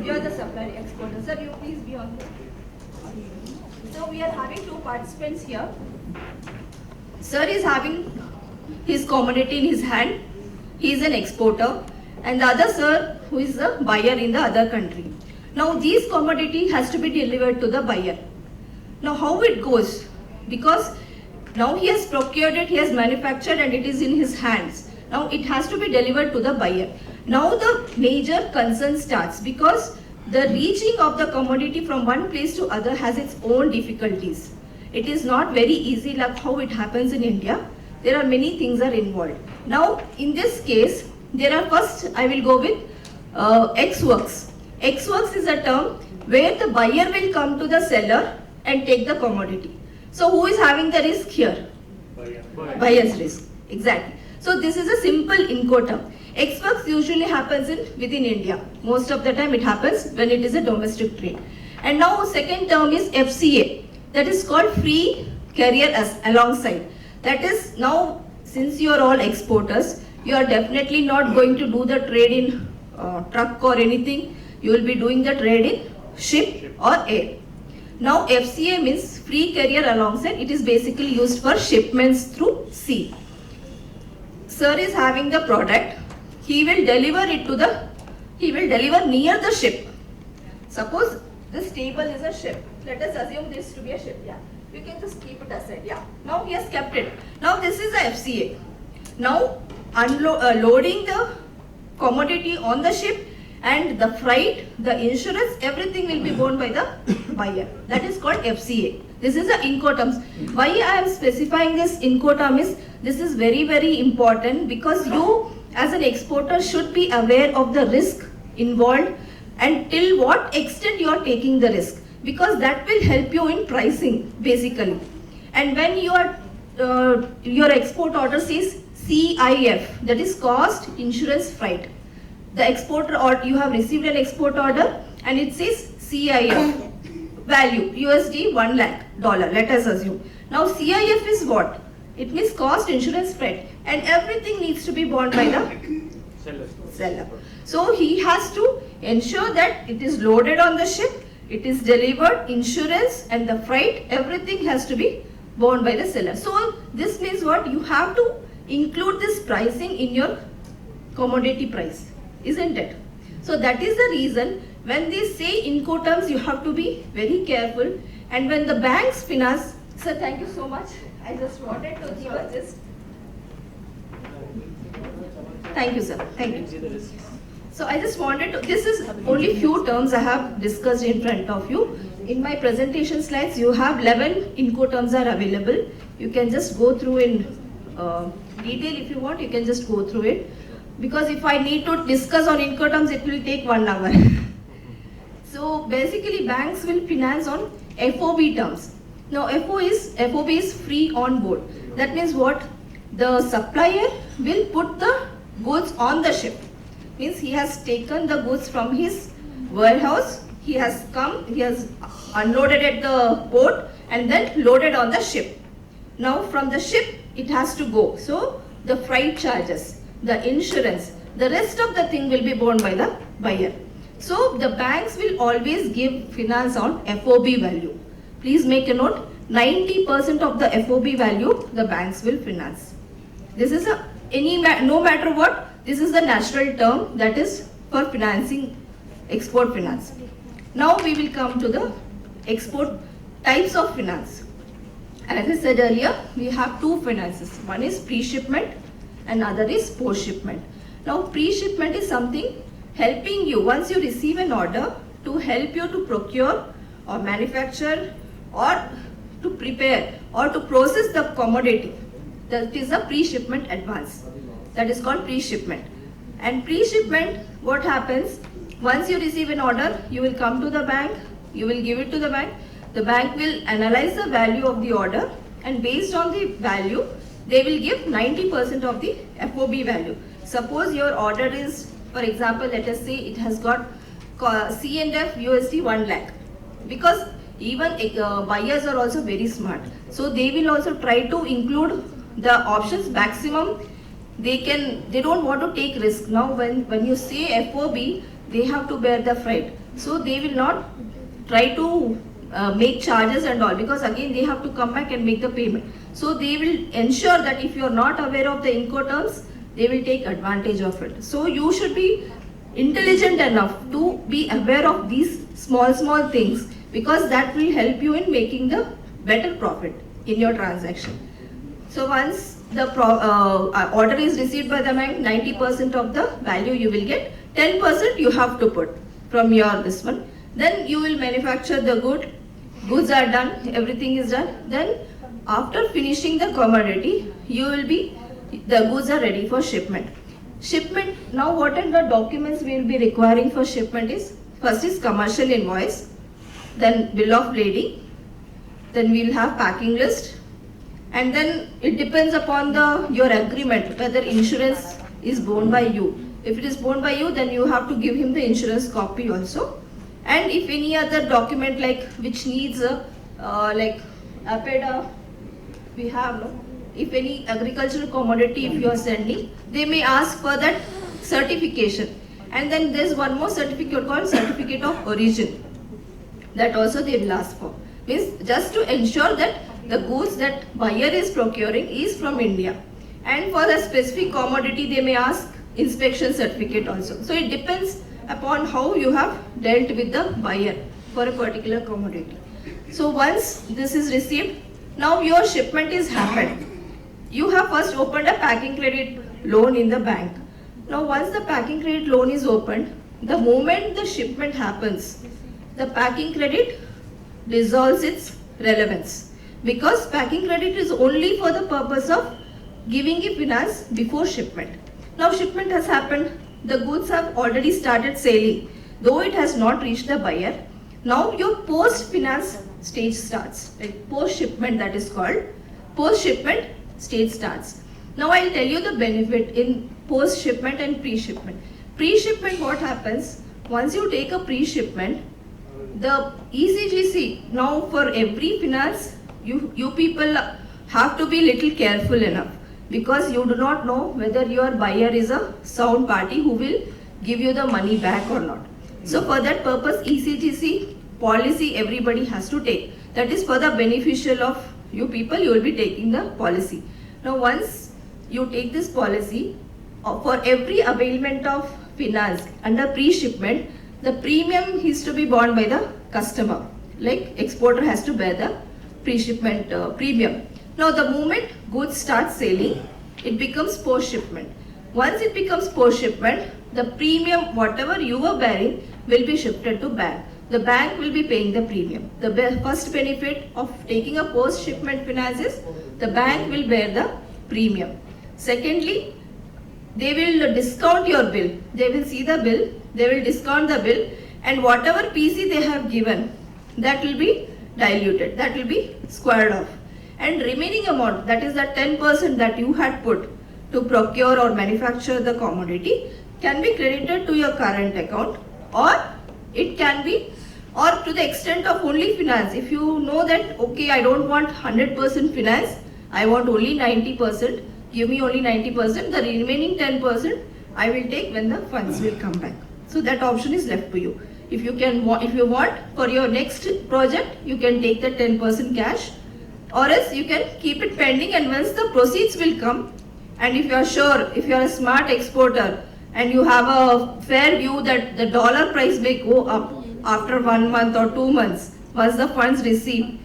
You are the supplier exporter. Sir, you please be on here. So we are having two participants here. Sir is having his commodity in his hand. He is an exporter. And the other sir who is a buyer in the other country. Now this commodity has to be delivered to the buyer. Now how it goes? Because now he has procured it, he has manufactured and it is in his hands. Now it has to be delivered to the buyer. Now the major concern starts because the reaching of the commodity from one place to other has its own difficulties. It is not very easy like how it happens in India. There are many things are involved. Now in this case, there are first I will go with ex-works. Ex-works is a term where the buyer will come to the seller and take the commodity. So who is having the risk here? Buyer's risk, exactly. So this is a simple Incoterm. Ex-works usually happens within India. Most of the time it happens when it is a domestic trade. And now second term is FCA. That is called free carrier as alongside. That is now since you are all exporters, you are definitely not going to do the trade in truck or anything. You will be doing the trade in ship or air. Now FCA means free carrier alongside. It is basically used for shipments through sea. Sir is having the product. He will deliver it to he will deliver near the ship. Suppose this table is a ship. Let us assume this to be a ship. Yeah. We can just keep it aside. Yeah. Now he has kept it. Now this is a FCA. Now loading the commodity on the ship and the freight, the insurance, everything will be borne by the buyer. That is called FCA. This is the Incoterms. Why I am specifying this Incoterm is, this is very, very important because you as an exporter should be aware of the risk involved and till what extent you are taking the risk, because that will help you in pricing basically. And when you are your export order says CIF, that is cost, insurance, freight. The exporter, or you have received an export order and it says CIF value USD $1 lakh, let us assume. Now CIF is what? It means cost, insurance, freight, and everything needs to be borne by the seller. So he has to ensure that it is loaded on the ship, it is delivered, insurance and the freight, everything has to be borne by the seller. So this means what? You have to include this pricing in your commodity price, isn't it? So that is the reason when they say Incoterms, you have to be very careful. And when the banks finance, sir, thank you so much. I just wanted to give a gist. Thank you, sir. Thank you. So I just wanted to, this is only few terms I have discussed in front of you. In my presentation slides, you have 11 Incoterms are available. You can just go through in detail if you want, you can just go through it. Because if I need to discuss on Incoterms, it will take 1 hour. So So basically banks will finance on FOB terms. Now FOB is free on board. That means what? The supplier will put the goods on the ship. Means he has taken the goods from his warehouse, he has come, he has unloaded at the port and then loaded on the ship. Now from the ship it has to go. So the freight charges, the insurance, the rest of the thing will be borne by the buyer. So the banks will always give finance on FOB value. Please make a note, 90% of the FOB value the banks will finance. This is no matter what, this is the natural term that is for financing export finance. Now we will come to the export types of finance. As I said earlier, we have two finances. One is pre-shipment and other is post-shipment. Now pre-shipment is something helping you once you receive an order to help you to procure or manufacture or to prepare or to process the commodity. That is a pre-shipment advance. That is called pre-shipment. And pre-shipment, what happens? Once you receive an order, you will come to the bank, you will give it to the bank will analyze the value of the order and based on the value, they will give 90% of the FOB value. Suppose your order is, for example, let us say it has got C&F USD 1 lakh. Because even buyers are also very smart. So they will also try to include the options maximum. They don't want to take risk. Now when you say FOB, they have to bear the freight. So they will not try to make charges and all, because again they have to come back and make the payment. So they will ensure that if you are not aware of the Incoterms, they will take advantage of it. So you should be intelligent enough to be aware of these small things, because that will help you in making the better profit in your transaction. So once the order is received by the bank, 90% of the value you will get, 10% you have to put from your this one. Then you will manufacture the goods are done, everything is done. Then after finishing the commodity, the goods are ready for shipment. Shipment, now what are the documents we will be requiring for shipment is, first is commercial invoice, then bill of lading, then we will have packing list, and then it depends upon your agreement whether insurance is borne by you. If it is borne by you, then you have to give him the insurance copy also. And if any other document like which needs like APEDA, we have no. If any agricultural commodity if you are sending, they may ask for that certification. And then there's one more certificate called certificate of origin. That also they will ask for. Means just to ensure that the goods that buyer is procuring is from India. And for the specific commodity they may ask inspection certificate also. So it depends upon how you have dealt with the buyer for a particular commodity. So once this is received, now your shipment is happened. You have first opened a packing credit loan in the bank. Now once the packing credit loan is opened, the moment the shipment happens, the packing credit dissolves its relevance, because packing credit is only for the purpose of giving a finance before shipment. Now shipment has happened, the goods have already started sailing, though it has not reached the buyer. Now your post-finance stage starts, like post-shipment, that is called post-shipment stage starts. Now I'll tell you the benefit in post-shipment and pre-shipment. Pre-shipment, what happens, once you take a pre-shipment, the ECGC, now for every finance, you people have to be little careful enough, because you do not know whether your buyer is a sound party who will give you the money back or not. So for that purpose, ECGC policy everybody has to take. That is for the beneficial of you people, you will be taking the policy. Now once you take this policy, for every availment of finance under pre-shipment, the premium is to be borne by the customer. Like exporter has to bear the pre-shipment premium. Now the moment goods start sailing, it becomes post-shipment. Once it becomes post-shipment, the premium, whatever you were bearing, will be shifted to bank. The bank will be paying the premium. The first benefit of taking a post-shipment finance is the bank will bear the premium. Secondly, they will discount your bill. They will see the bill, they will discount the bill, and whatever PC they have given, that will be diluted, that will be squared off, and remaining amount, that is the 10% that you had put to procure or manufacture the commodity, can be credited to your current account, or it can be, or to the extent of only finance. If you know that, okay, I don't want 100% finance, I want only 90%, give me only 90%, the remaining 10% I will take when the funds will come back. So that option is left to you. If you want for your next project, you can take the 10% cash, or else you can keep it pending, and once the proceeds will come, and if you are sure, if you are a smart exporter and you have a fair view that the dollar price may go up after 1 month or 2 months, once the funds receive,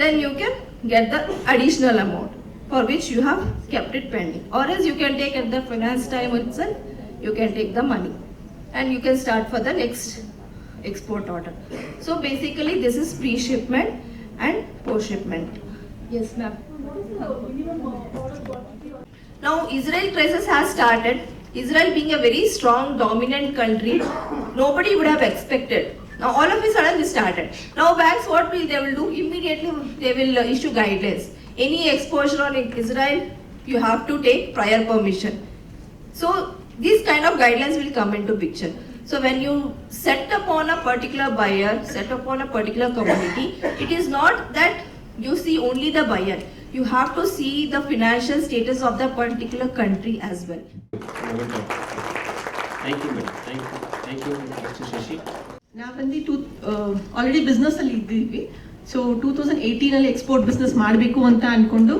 then you can get the additional amount for which you have kept it pending. Or else you can take at the finance time itself, you can take the money and you can start for the next export order. So basically this is pre-shipment and post-shipment. Yes, ma'am. Now Israel crisis has started. Israel being a very strong, dominant country, nobody would have expected. Now all of a sudden this started. Now banks, what will they will do? Immediately they will issue guidelines. Any exposure on Israel, you have to take prior permission. So these kind of guidelines will come into picture. So when you set upon a particular buyer, set upon a particular commodity, it is not that you see only the buyer. You have to see the financial status of the particular country as well. Thank you, madam. Thank you, Mr. Shashi. ನಾವಂದು already business ಅಲ್ಲಿ ಇದ್ದೀವಿ. So 2018 ಅಲ್ಲಿ export business ಮಾಡಬೇಕು ಅಂತ ಅನ್ಕೊಂಡು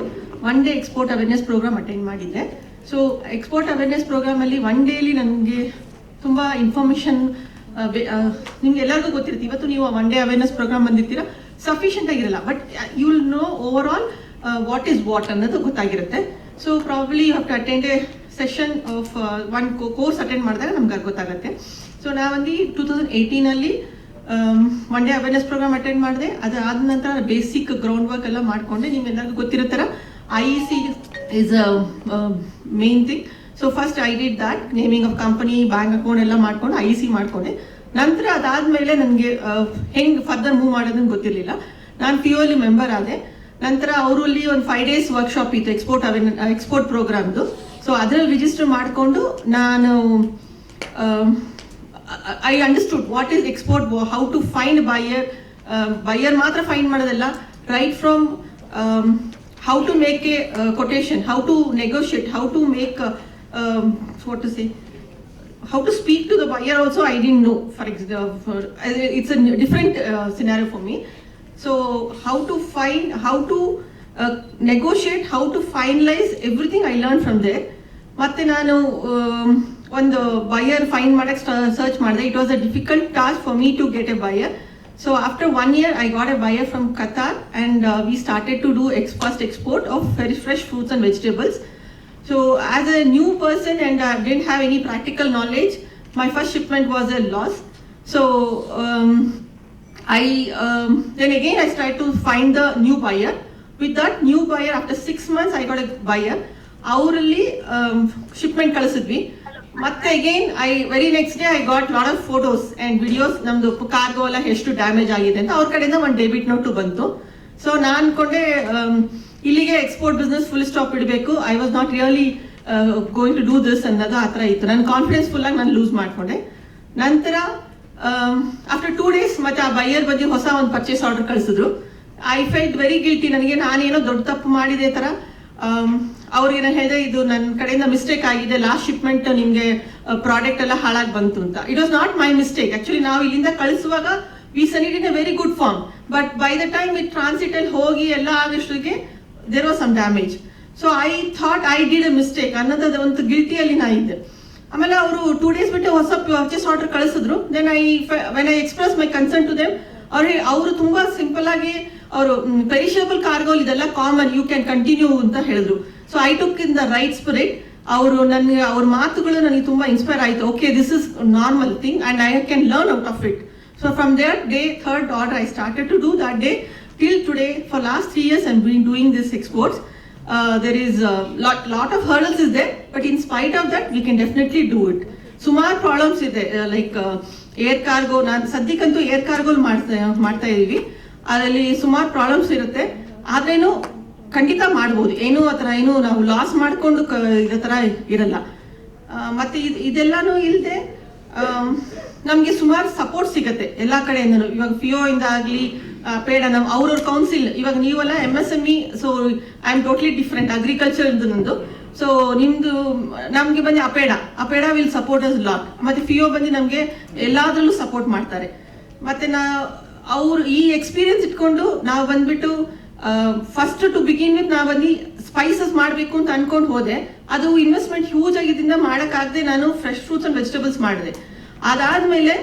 1 day export awareness programme attend ಮಾಡಿದ್ದೆ. So export awareness programme ಅಲ್ಲಿ 1 daily ನನಗೆ ತುಂಬಾ ಇನ್ಫಾರ್ಮೇಶನ್, ನಿಮ್ಗೆ ಎಲ್ಲರಿಗೂ ಗೊತ್ತಿರುತ್ತೆ, ಇವತ್ತು ನೀವು 1 ಡೇ ಅವೇರ್ನೆಸ್ ಪ್ರೋಗ್ರಾಮ್ ಬಂದಿರ್ತೀರಾ, ಸಫಿಷಿಯಂಟ್ ಆಗಿರಲ್ಲ, but you will know overall what is what ಅನ್ನೋದು ಗೊತ್ತಾಗಿರುತ್ತೆ. So probably you have to attend a session of one course attend ಮಾಡಿದಾಗ ನಮ್ಗೆ ಅದು ಗೊತ್ತಾಗುತ್ತೆ. ಸೊ ನಾವೊಂದು 2018 ಅಲ್ಲಿ 1 ಡೇ ಅವೇರ್ನೆಸ್ ಪ್ರೋಗ್ರಾಮ್ ಅಟೆಂಡ್ ಮಾಡಿದೆ. ಅದಾದ ನಂತರ ಬೇಸಿಕ್ ಗ್ರೌಂಡ್ ವರ್ಕ್ ಎಲ್ಲ ಮಾಡ್ಕೊಂಡೆ. ನಿಮ್ಗೆಲ್ಲರಿಗೂ ಗೊತ್ತಿರೋ ಥರ IEC is main thing. So first I did that, naming of company, bank account ಎಲ್ಲ ಮಾಡ್ಕೊಂಡು IEC ಮಾಡ್ಕೊಂಡೆ. ನಂತರ ಅದಾದಮೇಲೆ ನನಗೆ ಹೆಂಗೆ ಫರ್ದರ್ ಮೂವ್ ಮಾಡೋದನ್ನು ಗೊತ್ತಿರಲಿಲ್ಲ. ನಾನು POL ಮೆಂಬರ್ ಆದೆ. ನಂತರ ಅವರಲ್ಲಿ ಒಂದು 5 days ವರ್ಕ್ಶಾಪ್ ಇತ್ತು ಎಕ್ಸ್ಪೋರ್ಟ್ ಪ್ರೋಗ್ರಾಮ್ದು. ಸೊ ಅದರಲ್ಲಿ ರಿಜಿಸ್ಟರ್ ಮಾಡಿಕೊಂಡು ನಾನು I understood what is export, how to find buyer, buyer ಮಾತ್ರ find ಮಾಡೋದಲ್ಲ, right from how to make a quotation, how to negotiate, how to make what to say, how to speak to the buyer also I didn't know. For example, it's a different scenario for me. So how to find, how to negotiate, how to finalize, everything I learned from there. ಮತ್ತೆ ನಾನು ಒಂದು buyer find ಮಾಡಕ್ಕೆ search ಮಾಡಿದೆ. It was a difficult task for me to get a buyer. So after 1 year I got a buyer from Qatar and we started to do first export of very fresh fruits and vegetables. So as a new person and didn't have any practical knowledge, my first shipment was a loss. So then again I tried to find the new buyer. With that new buyer, after 6 months I got a buyer. ಅವರಲ್ಲಿ shipment ಕಳಿಸಿದ್ವಿ. ಮತ್ತೆ again very next day I got lot of photos and videos, ನಮ್ದು cargo ಎಲ್ಲ ಎಷ್ಟು damage ಆಗಿದೆ ಅಂತ ಅವ್ರ ಕಡೆಯಿಂದ ಒಂದು ಡೆಬಿಟ್ ನೋಟು ಬಂತು. ಸೊ ನಾನು ಅನ್ಕೊಂಡೆ ಇಲ್ಲಿಗೆ ಎಕ್ಸ್ಪೋರ್ಟ್ ಬಿಸ್ನೆಸ್ ಫುಲ್ ಸ್ಟಾಪ್ ಇಡಬೇಕು. I was not really going to do this ಅನ್ನೋದು ಆ ಥರ ಇತ್ತು. ನನ್ನ ಕಾನ್ಫಿಡೆನ್ಸ್ ಫುಲ್ಲಾಗಿ ನಾನು ಲೂಸ್ ಮಾಡ್ಕೊಂಡೆ. ನಂತರ ಆಫ್ಟರ್ 2 days ಮತ್ತೆ ಆ ಬೈಯರ್ ಬಂದು ಹೊಸ ಒಂದು ಪರ್ಚೇಸ್ ಆರ್ಡರ್ ಕಳಿಸಿದ್ರು. ಐ ಫೆಲ್ಟ್ ವೆರಿ ಗಿಲ್ಟಿ, ನನಗೆ ನಾನೇನೋ ದೊಡ್ಡ ತಪ್ಪು ಮಾಡಿದೆ ಥರ. ಅವ್ರಿಗೆ ನಾನು ಹೇಳಿದೆ, ಇದು ನನ್ನ ಕಡೆಯಿಂದ ಮಿಸ್ಟೇಕ್ ಆಗಿದೆ, ಲಾಸ್ಟ್ ಶಿಪ್ಮೆಂಟ್ ನಿಮಗೆ ಪ್ರಾಡಕ್ಟ್ ಎಲ್ಲ ಹಾಳಾಗಿ ಬಂತು ಅಂತ. It was not my mistake. Actually ನಾವು ಇಲ್ಲಿಂದ ಕಳಿಸುವಾಗ we send it in a very good form, but by the time it transit ಅಲ್ಲಿ ಹೋಗಿ ಎಲ್ಲ ಆಗಷ್ಟಕ್ಕೆ there was some damage. So I thought I did a mistake ಅನ್ನೋದು ಒಂದು ಗಿಲ್ಟಿಯಲ್ಲಿ ನಾ ಇದ್ದೆ. ಆಮೇಲೆ ಅವರು 2 days ಬಿಟ್ಟು ಹೊಸ ಪರ್ಚೇಸ್ ಆರ್ಡರ್ ಕಳಿಸಿದ್ರು. Then when I express my concern to them, ಅವರು ತುಂಬಾ ಸಿಂಪಲ್ ಆಗಿ ಅವರು ಪೆರಿಷಬಲ್ ಕಾರ್ಗೋ ಇದೆಲ್ಲ ಕಾಮನ್, ಯು ಕ್ಯಾನ್ ಕಂಟಿನ್ಯೂ ಅಂತ ಹೇಳಿದ್ರು. So I took in the right spirit. ಅವರು ನನಗೆ ಅವ್ರ ಮಾತುಗಳು ನನಗೆ ತುಂಬಾ ಇನ್ಸ್ಪೈರ್ ಆಯಿತು. Okay, this is normal thing and I can learn out of it. So from there day, third order I started to do that day till today. For last 3 years I'm been doing this exports. There is a lot of hurdles is there, but in spite of that we can definitely do it. Sumar problems is there, like air cargo, ನಾನು ಸದ್ಯಕ್ಕಂತೂ air ಕಾರ್ಗೋಲ್ ಮಾಡ್ತಾ ಇದ್ದೀವಿ. ಅದರಲ್ಲಿ ಸುಮಾರು problems ಇರುತ್ತೆ, ಆದ್ರೇನು ಖಂಡಿತ ಮಾಡ್ಬೋದು. ಏನೂ ಆ ಥರ ಏನು ನಾವು ಲಾಸ್ ಮಾಡಿಕೊಂಡು ಇರೋ ಥರ ಇರಲ್ಲ. ಮತ್ತು ಇದೆಲ್ಲನೂ ಇಲ್ಲದೆ ನಮಗೆ ಸುಮಾರು ಸಪೋರ್ಟ್ ಸಿಗುತ್ತೆ ಎಲ್ಲ ಕಡೆಯಿಂದನೂ. ಇವಾಗ FIO ಇಂದ ಆಗಲಿ, ಪೇಡ ನಮ್ಮ ಅವ್ರವ್ರ ಕೌನ್ಸಿಲ್, ಇವಾಗ ನೀವೆಲ್ಲ MSME, so I am totally different, agriculture ಇಂದು ನಂದು. ಸೊ ನಿಮ್ದು ನಮಗೆ ಬಂದು APEDA will support us lot. ಮತ್ತು FIO ಬಂದು ನಮಗೆ ಎಲ್ಲಾದ್ರಲ್ಲೂ ಸಪೋರ್ಟ್ ಮಾಡ್ತಾರೆ. ಮತ್ತು ಅವ್ರು ಈ ಎಕ್ಸ್ಪೀರಿಯನ್ಸ್ ಇಟ್ಕೊಂಡು ನಾವು ಬಂದ್ಬಿಟ್ಟು ಫಸ್ಟ್ ಟು ಬಿಗಿನ್ ವಿತ್ ನಾವು ಬಂದು ಸ್ಪೈಸಸ್ ಮಾಡಬೇಕು ಅಂತ ಅನ್ಕೊಂಡು ಹೋದೆ. ಅದು ಇನ್ವೆಸ್ಟ್ಮೆಂಟ್ ಹ್ಯೂಜ್ ಆಗಿದ್ದರಿಂದ ಮಾಡೋಕ್ಕಾಗದೆ ನಾನು ಫ್ರೆಶ್ ಫ್ರೂಟ್ಸ್ ಅಂಡ್ ವೆಜಿಟೇಬಲ್ಸ್ ಮಾಡಿದೆ. ಅದಾದಮೇಲೆ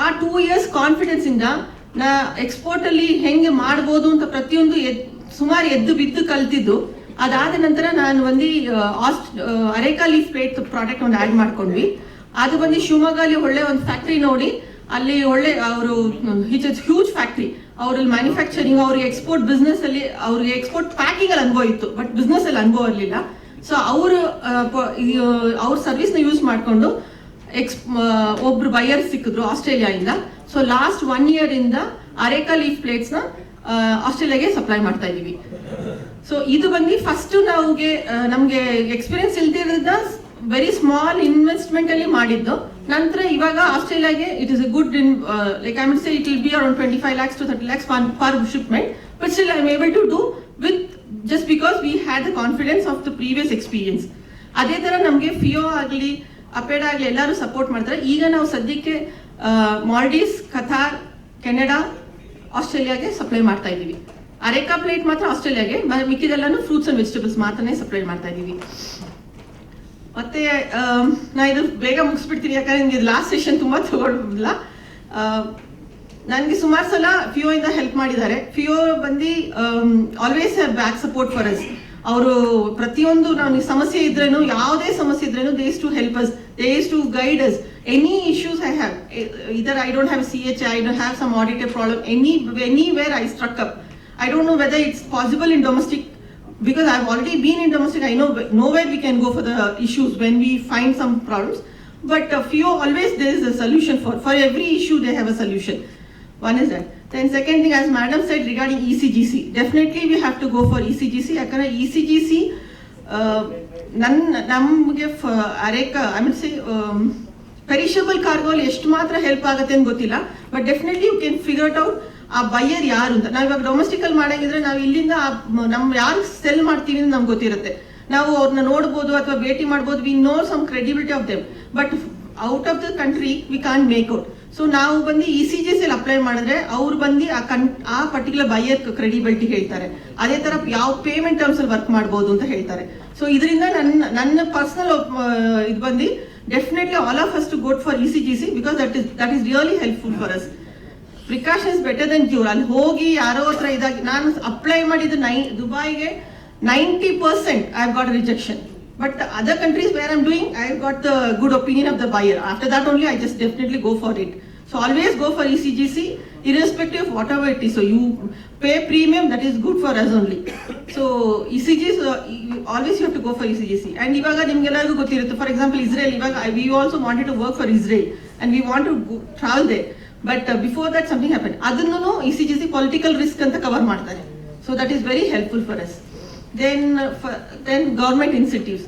ಆ 2 years ಕಾನ್ಫಿಡೆನ್ಸ್ ಇಂದ ನಾ ಎಕ್ಸ್ಪೋರ್ಟಲ್ಲಿ ಹೆಂಗೆ ಮಾಡ್ಬೋದು ಅಂತ ಪ್ರತಿಯೊಂದು ಸುಮಾರು ಎದ್ದು ಬಿದ್ದು ಕಲ್ತಿದ್ದು. ಅದಾದ ನಂತರ ನಾನು ಒಂದು ಅರೇಕಾ ಲೀಫ್ ಪ್ಲೇಟ್ ಪ್ರಾಡಕ್ಟ್ ಒಂದು ಆ್ಯಡ್ ಮಾಡ್ಕೊಂಡ್ವಿ. ಅದು ಬಂದು ಶಿವಮೊಗ್ಗಲ್ಲಿ ಒಳ್ಳೆ ಒಂದು ಫ್ಯಾಕ್ಟ್ರಿ ನೋಡಿ, ಅಲ್ಲಿ ಒಳ್ಳೆ ಅವರು ಹ್ಯೂಜ್ ಫ್ಯಾಕ್ಟ್ರಿ, ಅವ್ರಲ್ಲಿ ಮ್ಯಾನುಫ್ಯಾಕ್ಚರಿಂಗ್, ಅವ್ರಿಗೆ ಎಕ್ಸ್ಪೋರ್ಟ್ ಬಿಸ್ನೆಸ್ ಅಲ್ಲಿ, ಅವ್ರಿಗೆ ಎಕ್ಸ್ಪೋರ್ಟ್ ಪ್ಯಾಕಿಂಗ್ ಅಲ್ಲಿ ಅನುಭವ ಇತ್ತು, ಬಟ್ ಬಿಸ್ನೆಸ್ ಅಲ್ಲಿ ಅನುಭವ ಇರಲಿಲ್ಲ. ಸೊ ಅವ್ರ ಸರ್ವಿಸ್ನ ಯೂಸ್ ಮಾಡಿಕೊಂಡು ಒಬ್ರು ಬೈಯರ್ ಸಿಕ್ಕಿದ್ರು ಆಸ್ಟ್ರೇಲಿಯಾದಿಂದ. ಸೊ ಲಾಸ್ಟ್ 1 year ಇಂದ ಅರೇಕಾ ಲೀಫ್ ಪ್ಲೇಟ್ಸ್ನ ಆಸ್ಟ್ರೇಲಿಯಾಗೆ ಸಪ್ಲೈ ಮಾಡ್ತಾ ಇದೀವಿ. ಸೊ ಇದು ಬಂದು ಫಸ್ಟ್ ನಮಗೆ ಎಕ್ಸ್ಪೀರಿಯನ್ಸ್ ಇಲ್ದಿರೋದ ವೆರಿ ಸ್ಮಾಲ್ ಇನ್ವೆಸ್ಟ್ಮೆಂಟ್ ಅಲ್ಲಿ ಮಾಡಿದ್ದು. ನಂತರ ಇವಾಗ ಆಸ್ಟ್ರೇಲಿಯಾಗೆ it is a good like I would say it will be around 25 lakhs to 30 lakhs per shipment, but still I am able to do with just because we had the confidence of the previous experience. ಅದೇ ತರ ನಮಗೆ FIO ಆಗಲಿ, ಅಪೇಡ ಆಗಲಿ ಎಲ್ಲರೂ support ಮಾಡ್ತಾರೆ. ಈಗ ನಾವು ಸದ್ಯಕ್ಕೆ ಮಾಲ್ಡೀವ್ಸ್, ಕತಾರ್, ಕೆನಡಾ, ಆಸ್ಟ್ರೇಲಿಯಾಗೆ ಸಪ್ಲೈ ಮಾಡ್ತಾ ಇದ್ದೀವಿ. ಅರೇಕಾ ಪ್ಲೇಟ್ ಮಾತ್ರ ಆಸ್ಟ್ರೇಲಿಯಾಗೆ, ಮಿಕ್ಕಿದೆಲ್ಲಾನು ಫ್ರೂಟ್ಸ್ ಅಂಡ್ ವೆಜಿಟೇಬಲ್ಸ್ ಮಾತ್ರನೇ ಸಪ್ಲೈ ಮಾಡ್ತಾ ಇದ್ದೀವಿ. ಮತ್ತೆ ನಾ ಇದು ಬೇಗ ಮುಗಿಸ್ಬಿಡ್ತೀನಿ, ಯಾಕಂದ್ರೆ ನಿಮಗೆ ಲಾಸ್ಟ್ ಸೆಷನ್ ತುಂಬಾ ತಗೊಳ್ಳಿಲ್ಲ. ನನಗೆ ಸುಮಾರು ಸಲ FIO ಇಂದ ಹೆಲ್ಪ್ ಮಾಡಿದ್ದಾರೆ. FIO ಬಂದು always back support for us. ಅವರು ಪ್ರತಿಯೊಂದು ನಾವು ಸಮಸ್ಯೆ ಇದ್ರೇನು, ಯಾವುದೇ ಸಮಸ್ಯೆ ಇದ್ರೇನು, they is to help us, they is to guide us. Any issues I have, either I don't have CHI, I don't have some auditor problem, anywhere I struck up. I don't know whether it's possible in domestic, because I've already been in domestic. I know nowhere we can go for the issues when we find some problems. But FIO always there is a solution for every issue they have a solution. One is that. Then second thing, as madam said regarding ECGC, definitely we have to go for ECGC. Yakana ECGC ನಮಗೆ areca I mean say perishable ಕಾರ್ಗೋಲ್ ಎಷ್ಟು ಮಾತ್ರ help ಆಗುತ್ತೆ ಅಂತ ಗೊತ್ತಿಲ್ಲ, but definitely you can figure out ಆ buyer ಯಾರು ಅಂತ. ನಾವು ಇವಾಗ ಡೊಮೆಸ್ಟಿಕ್ ಅಲ್ಲಿ ಮಾಡಂಗಿದ್ರೆ ನಾವು ಇಲ್ಲಿಂದ ಯಾರು ಸೆಲ್ ಮಾಡ್ತೀವಿ ಅಂತ ನಮ್ಗೆ ಗೊತ್ತಿರುತ್ತೆ. ನಾವು ಅವ್ರನ್ನ ನೋಡ್ಬೋದು ಅಥವಾ ಭೇಟಿ ಮಾಡ್ಬೋದು, we know some credibility of them, but out of the country we can't make out. So ನಾವು ಬಂದು ECGC ಅಪ್ಲೈ ಮಾಡಿದ್ರೆ ಅವ್ರು ಬಂದು ಆ ಪರ್ಟಿಕ್ಯುಲರ್ ಬೈಯರ್ ಕ್ರೆಡಿಬಿಲಿಟಿ ಹೇಳ್ತಾರೆ. ಅದೇ ತರ ಯಾವ ಪೇಮೆಂಟ್ ಟರ್ಮ್ಸ್ ಅಲ್ಲಿ ವರ್ಕ್ ಮಾಡ್ಬೋದು ಅಂತ ಹೇಳ್ತಾರೆ. ಸೊ ಇದರಿಂದ ನನ್ನ ಪರ್ಸನಲ್ ಇದು ಬಂದು definitely all of us to go for ECGC, because that is really helpful for us. Precaution is better than cure. ಅಲ್ಲಿ ಹೋಗಿ ಯಾರೋ ಹತ್ರ ಇದಾಗಿ ನಾನು ಅಪ್ಲೈ ಮಾಡಿದ್ದು ದುಬೈಗೆ 90% I have got a rejection, but other countries where I am doing, I have got the good opinion of the buyer. After that only I just definitely go for it. So always go for ECGC irrespective of whatever it is. So you pay premium, that is good for us only. So ECGs always you have to go for ECGC. And ivaga nimgellargu gottirutte, for example Israel, ivaga we also wanted to work for Israel and we want to travel there, but before that something happened. Adannu ECGC political risk anta cover ಮಾಡ್ತಾರೆ. So that is very helpful for us. Then government incentives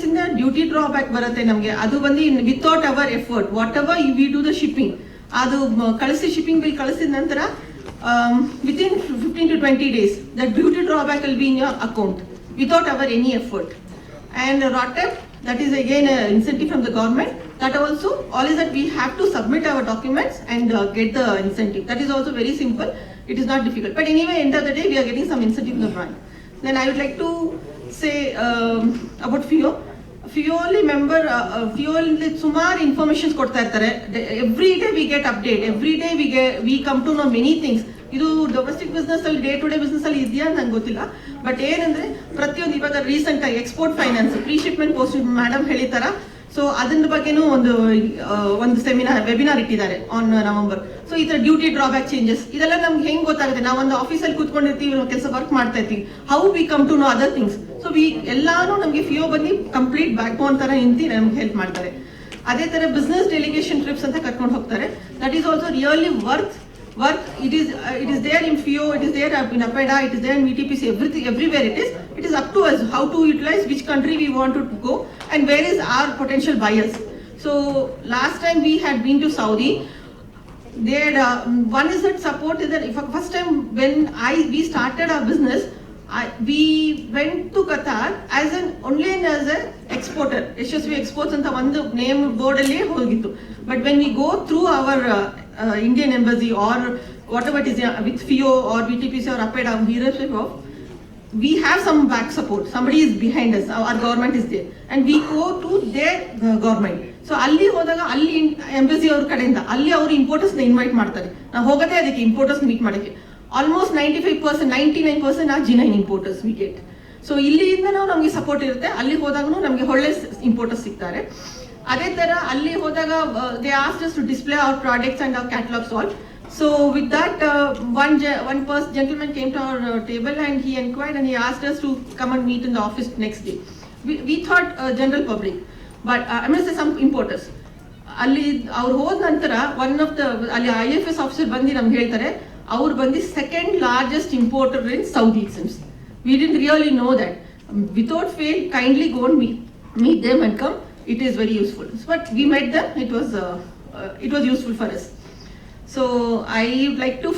ಇಂದ duty drawback ಬರುತ್ತೆ ನಮಗೆ. ಅದು ಬಂದು without hour effort, what ever we do the shipping, ಅದು shipping bill ಕಳಿಸಿದ ನಂತರ within 15 to 20 days that duty drawback will be in your account without our any effort. And ROTEP, that is again an incentive from the government. That also all is that we have to submit our documents and get the incentive. That is also very simple, it is not difficult, but anyway end of the day we are getting some incentive from the bank. Then I would like to say about FIO ಅಲ್ಲಿ member FIO ಅಲ್ಲಿ ಸುಮಾರು informations ಕೊಡ್ತಾ ಇರ್ತಾರೆ. Every day we get update, every day we come to know many things. ಇದು domestic business ಅಲ್ಲಿ day to day business ಅಲ್ಲಿ ಇದೆಯಾ ಅಂತ ನಂಗೆ ಗೊತ್ತಿಲ್ಲ, ಬಟ್ ಏನಂದ್ರೆ ಪ್ರತಿಯೊಂದು ಇವಾಗ ರೀಸೆಂಟ್ ಆಗಿ export finance pre shipment post madam ಹೇಳಿತಾರ. ಸೊ ಅದ್ರ ಬಗ್ಗೆನೂ ಒಂದು ವೆಬಿನಾರ್ ಇಟ್ಟಿದ್ದಾರೆ ಆನ್ ನವೆಂಬರ್. ಸೊ ಈ ತರ ಡ್ಯೂಟಿ ಡ್ರಾಬ್ಯಾಕ್ ಚೇಂಜಸ್ ಇದೆಲ್ಲ ನಮ್ಗೆ ಹೆಂಗ್ ಗೊತ್ತಾಗುತ್ತೆ? ನಾವು ಒಂದು ಆಫೀಸಲ್ಲಿ ಕೂತ್ಕೊಂಡಿರ್ತೀವಿ, ಕೆಲಸ ವರ್ಕ್ ಮಾಡ್ತಾ ಇರ್ತೀವಿ, how we come to know other things. So ಎಲ್ಲಾನು ನಮಗೆ FIO ಬಂದು ಕಂಪ್ಲೀಟ್ ಬ್ಯಾಕ್ ಬೋನ್ ತರ ನಿಂತು ನಮ್ಗೆ ಹೆಲ್ಪ್ ಮಾಡ್ತಾರೆ. ಅದೇ ಥರ ಬಿಸ್ನೆಸ್ ಡೆಲಿಗೇಷನ್ ಟ್ರಿಪ್ಸ್ ಅಂತ ಕರ್ಕೊಂಡು ಹೋಗ್ತಾರೆ. That is also really worth. It is there in FIO, it is there in APEDA, it is there in VTPC, everywhere it is. It is up to us how to utilize which country we want to go and where is our potential buyers. So last time we had been to Saudi. There, one is that support is that first time when we started our business, we went to Qatar as an exporter. Yashasvi Exports anta one name board alli hogittu. But when we go through our Indian embassy or whatever it is with FIO or VTPC or APEDA, we have some back support. Somebody is behind us. Our government is there, and we go to their government. So ಅಲ್ಲಿ ಹೋದಾಗ ಅಲ್ಲಿ embassy ಅವ್ರ ಕಡೆಯಿಂದ ಅಲ್ಲಿ ಅವರು importers ನ invite ಮಾಡ್ತಾರೆ. ನಾವು ಹೋಗೋದೇ ಅದಕ್ಕೆ ಇಂಪೋರ್ಟರ್ಸ್ ಮೀಟ್ ಮಾಡೋಕ್ಕೆ. ಆಲ್ಮೋಸ್ಟ್ 95%, 99% ಆ G9 importers we get. So ಇಲ್ಲಿಂದ ನಮಗೆ ಸಪೋರ್ಟ್ ಇರುತ್ತೆ. ಅಲ್ಲಿ ಹೋದಾಗೂ ನಮಗೆ ಒಳ್ಳೆ ಇಂಪೋರ್ಟರ್ಸ್ ಸಿಗ್ತಾರೆ. ಅದೇ ತರ ಅಲ್ಲಿ ಹೋದಾಗ they asked us to display our products and our catalogs all. So with that, one gentleman came to our table and he inquired and he asked us to come and meet in the office next day. We thought general public, but I must say some importers. ಅಲ್ಲಿ ಅವ್ರು ಹೋದ ನಂತರ one of the ಅಲ್ಲಿ IFS officer ಬಂದು ನಮ್ಗೆ ಹೇಳ್ತಾರೆ ಅವ್ರು ಬಂದು second largest importer in Saudi it Sims. We didn't really know that. Without fail, kindly go and meet them and come. It is very useful. But we met them. It was useful for us. So I would like to,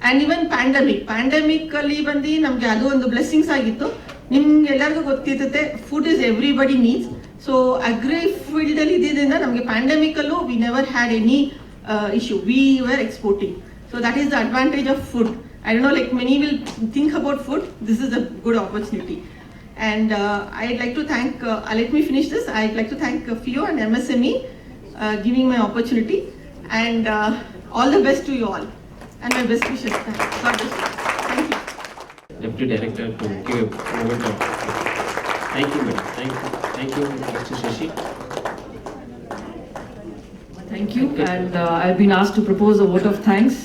and even pandemic ಅಲ್ಲಿ ಬಂದು ನಮಗೆ ಅದು ಒಂದು blessings ಆಗಿತ್ತು. ನಿಮ್ಗೆ ಎಲ್ಲರಿಗೂ ಗೊತ್ತಿರುತ್ತೆ food is everybody needs. So agri field ಅಲ್ಲಿ ಇದ್ದಿದ್ದರಿಂದ ನಮಗೆ ಪ್ಯಾಂಡಮಿಕ್ ಅಲ್ಲೂ we never had any issue. We were exporting. So that is the advantage of food. I don't know, like many will think about food. This is a good opportunity. And I'd like to thank, let me finish this. I'd like to thank FIO and MSME giving my opportunity. And all the best to you all. And my best wishes. God bless you. Thank you. Deputy Director to give a moment of. Thank you, madam. Thank you, Mr. Shashi. Thank you, and I've been asked to propose a vote of thanks.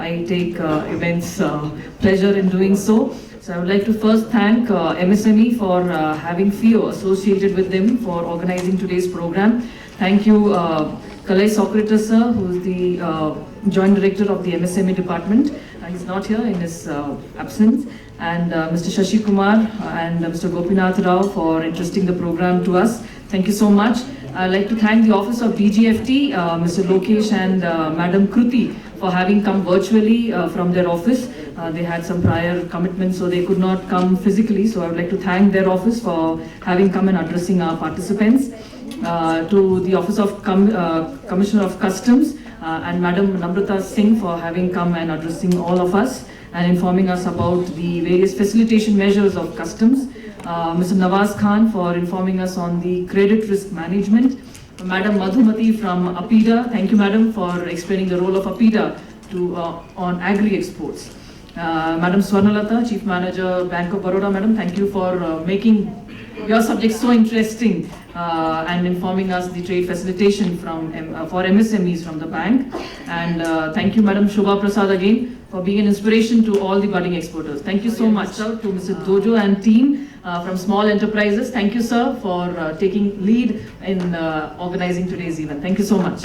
I take immense pleasure in doing so. So I would like to first thank MSME for having FIO associated with them for organizing today's program. Thank you, Kalai Socrates sir, who is the Joint Director of the MSME department. He's not here in his absence. And Mr. Shashi Kumar and Mr. Gopinath Rao for entrusting the program to us. Thank you so much. I'd like to thank the office of DGFT, Mr. Lokesh and Madam Kruti for having come virtually from their office. They had some prior commitments, so they could not come physically. So I would like to thank their office for having come and addressing our participants. To the Office of Commissioner of Customs and Madam Namrata Singh for having come and addressing all of us and informing us about the various facilitation measures of customs. Mr. Nawaz Khan for informing us on the credit risk management. Madam Madhumati from APEDA, thank you madam for explaining the role of APEDA on agri exports. Madam Swarnalata, Chief Manager, Bank of Baroda, madam, thank you for making your subject so interesting and informing us the trade facilitation for MSMEs from the bank. And thank you Madam Shobha Prasad again for being an inspiration to all the budding exporters. Thank you so much sir, to Mr. Dojo and team from Small Enterprises. Thank you sir for taking lead in organizing today's event. Thank you so much.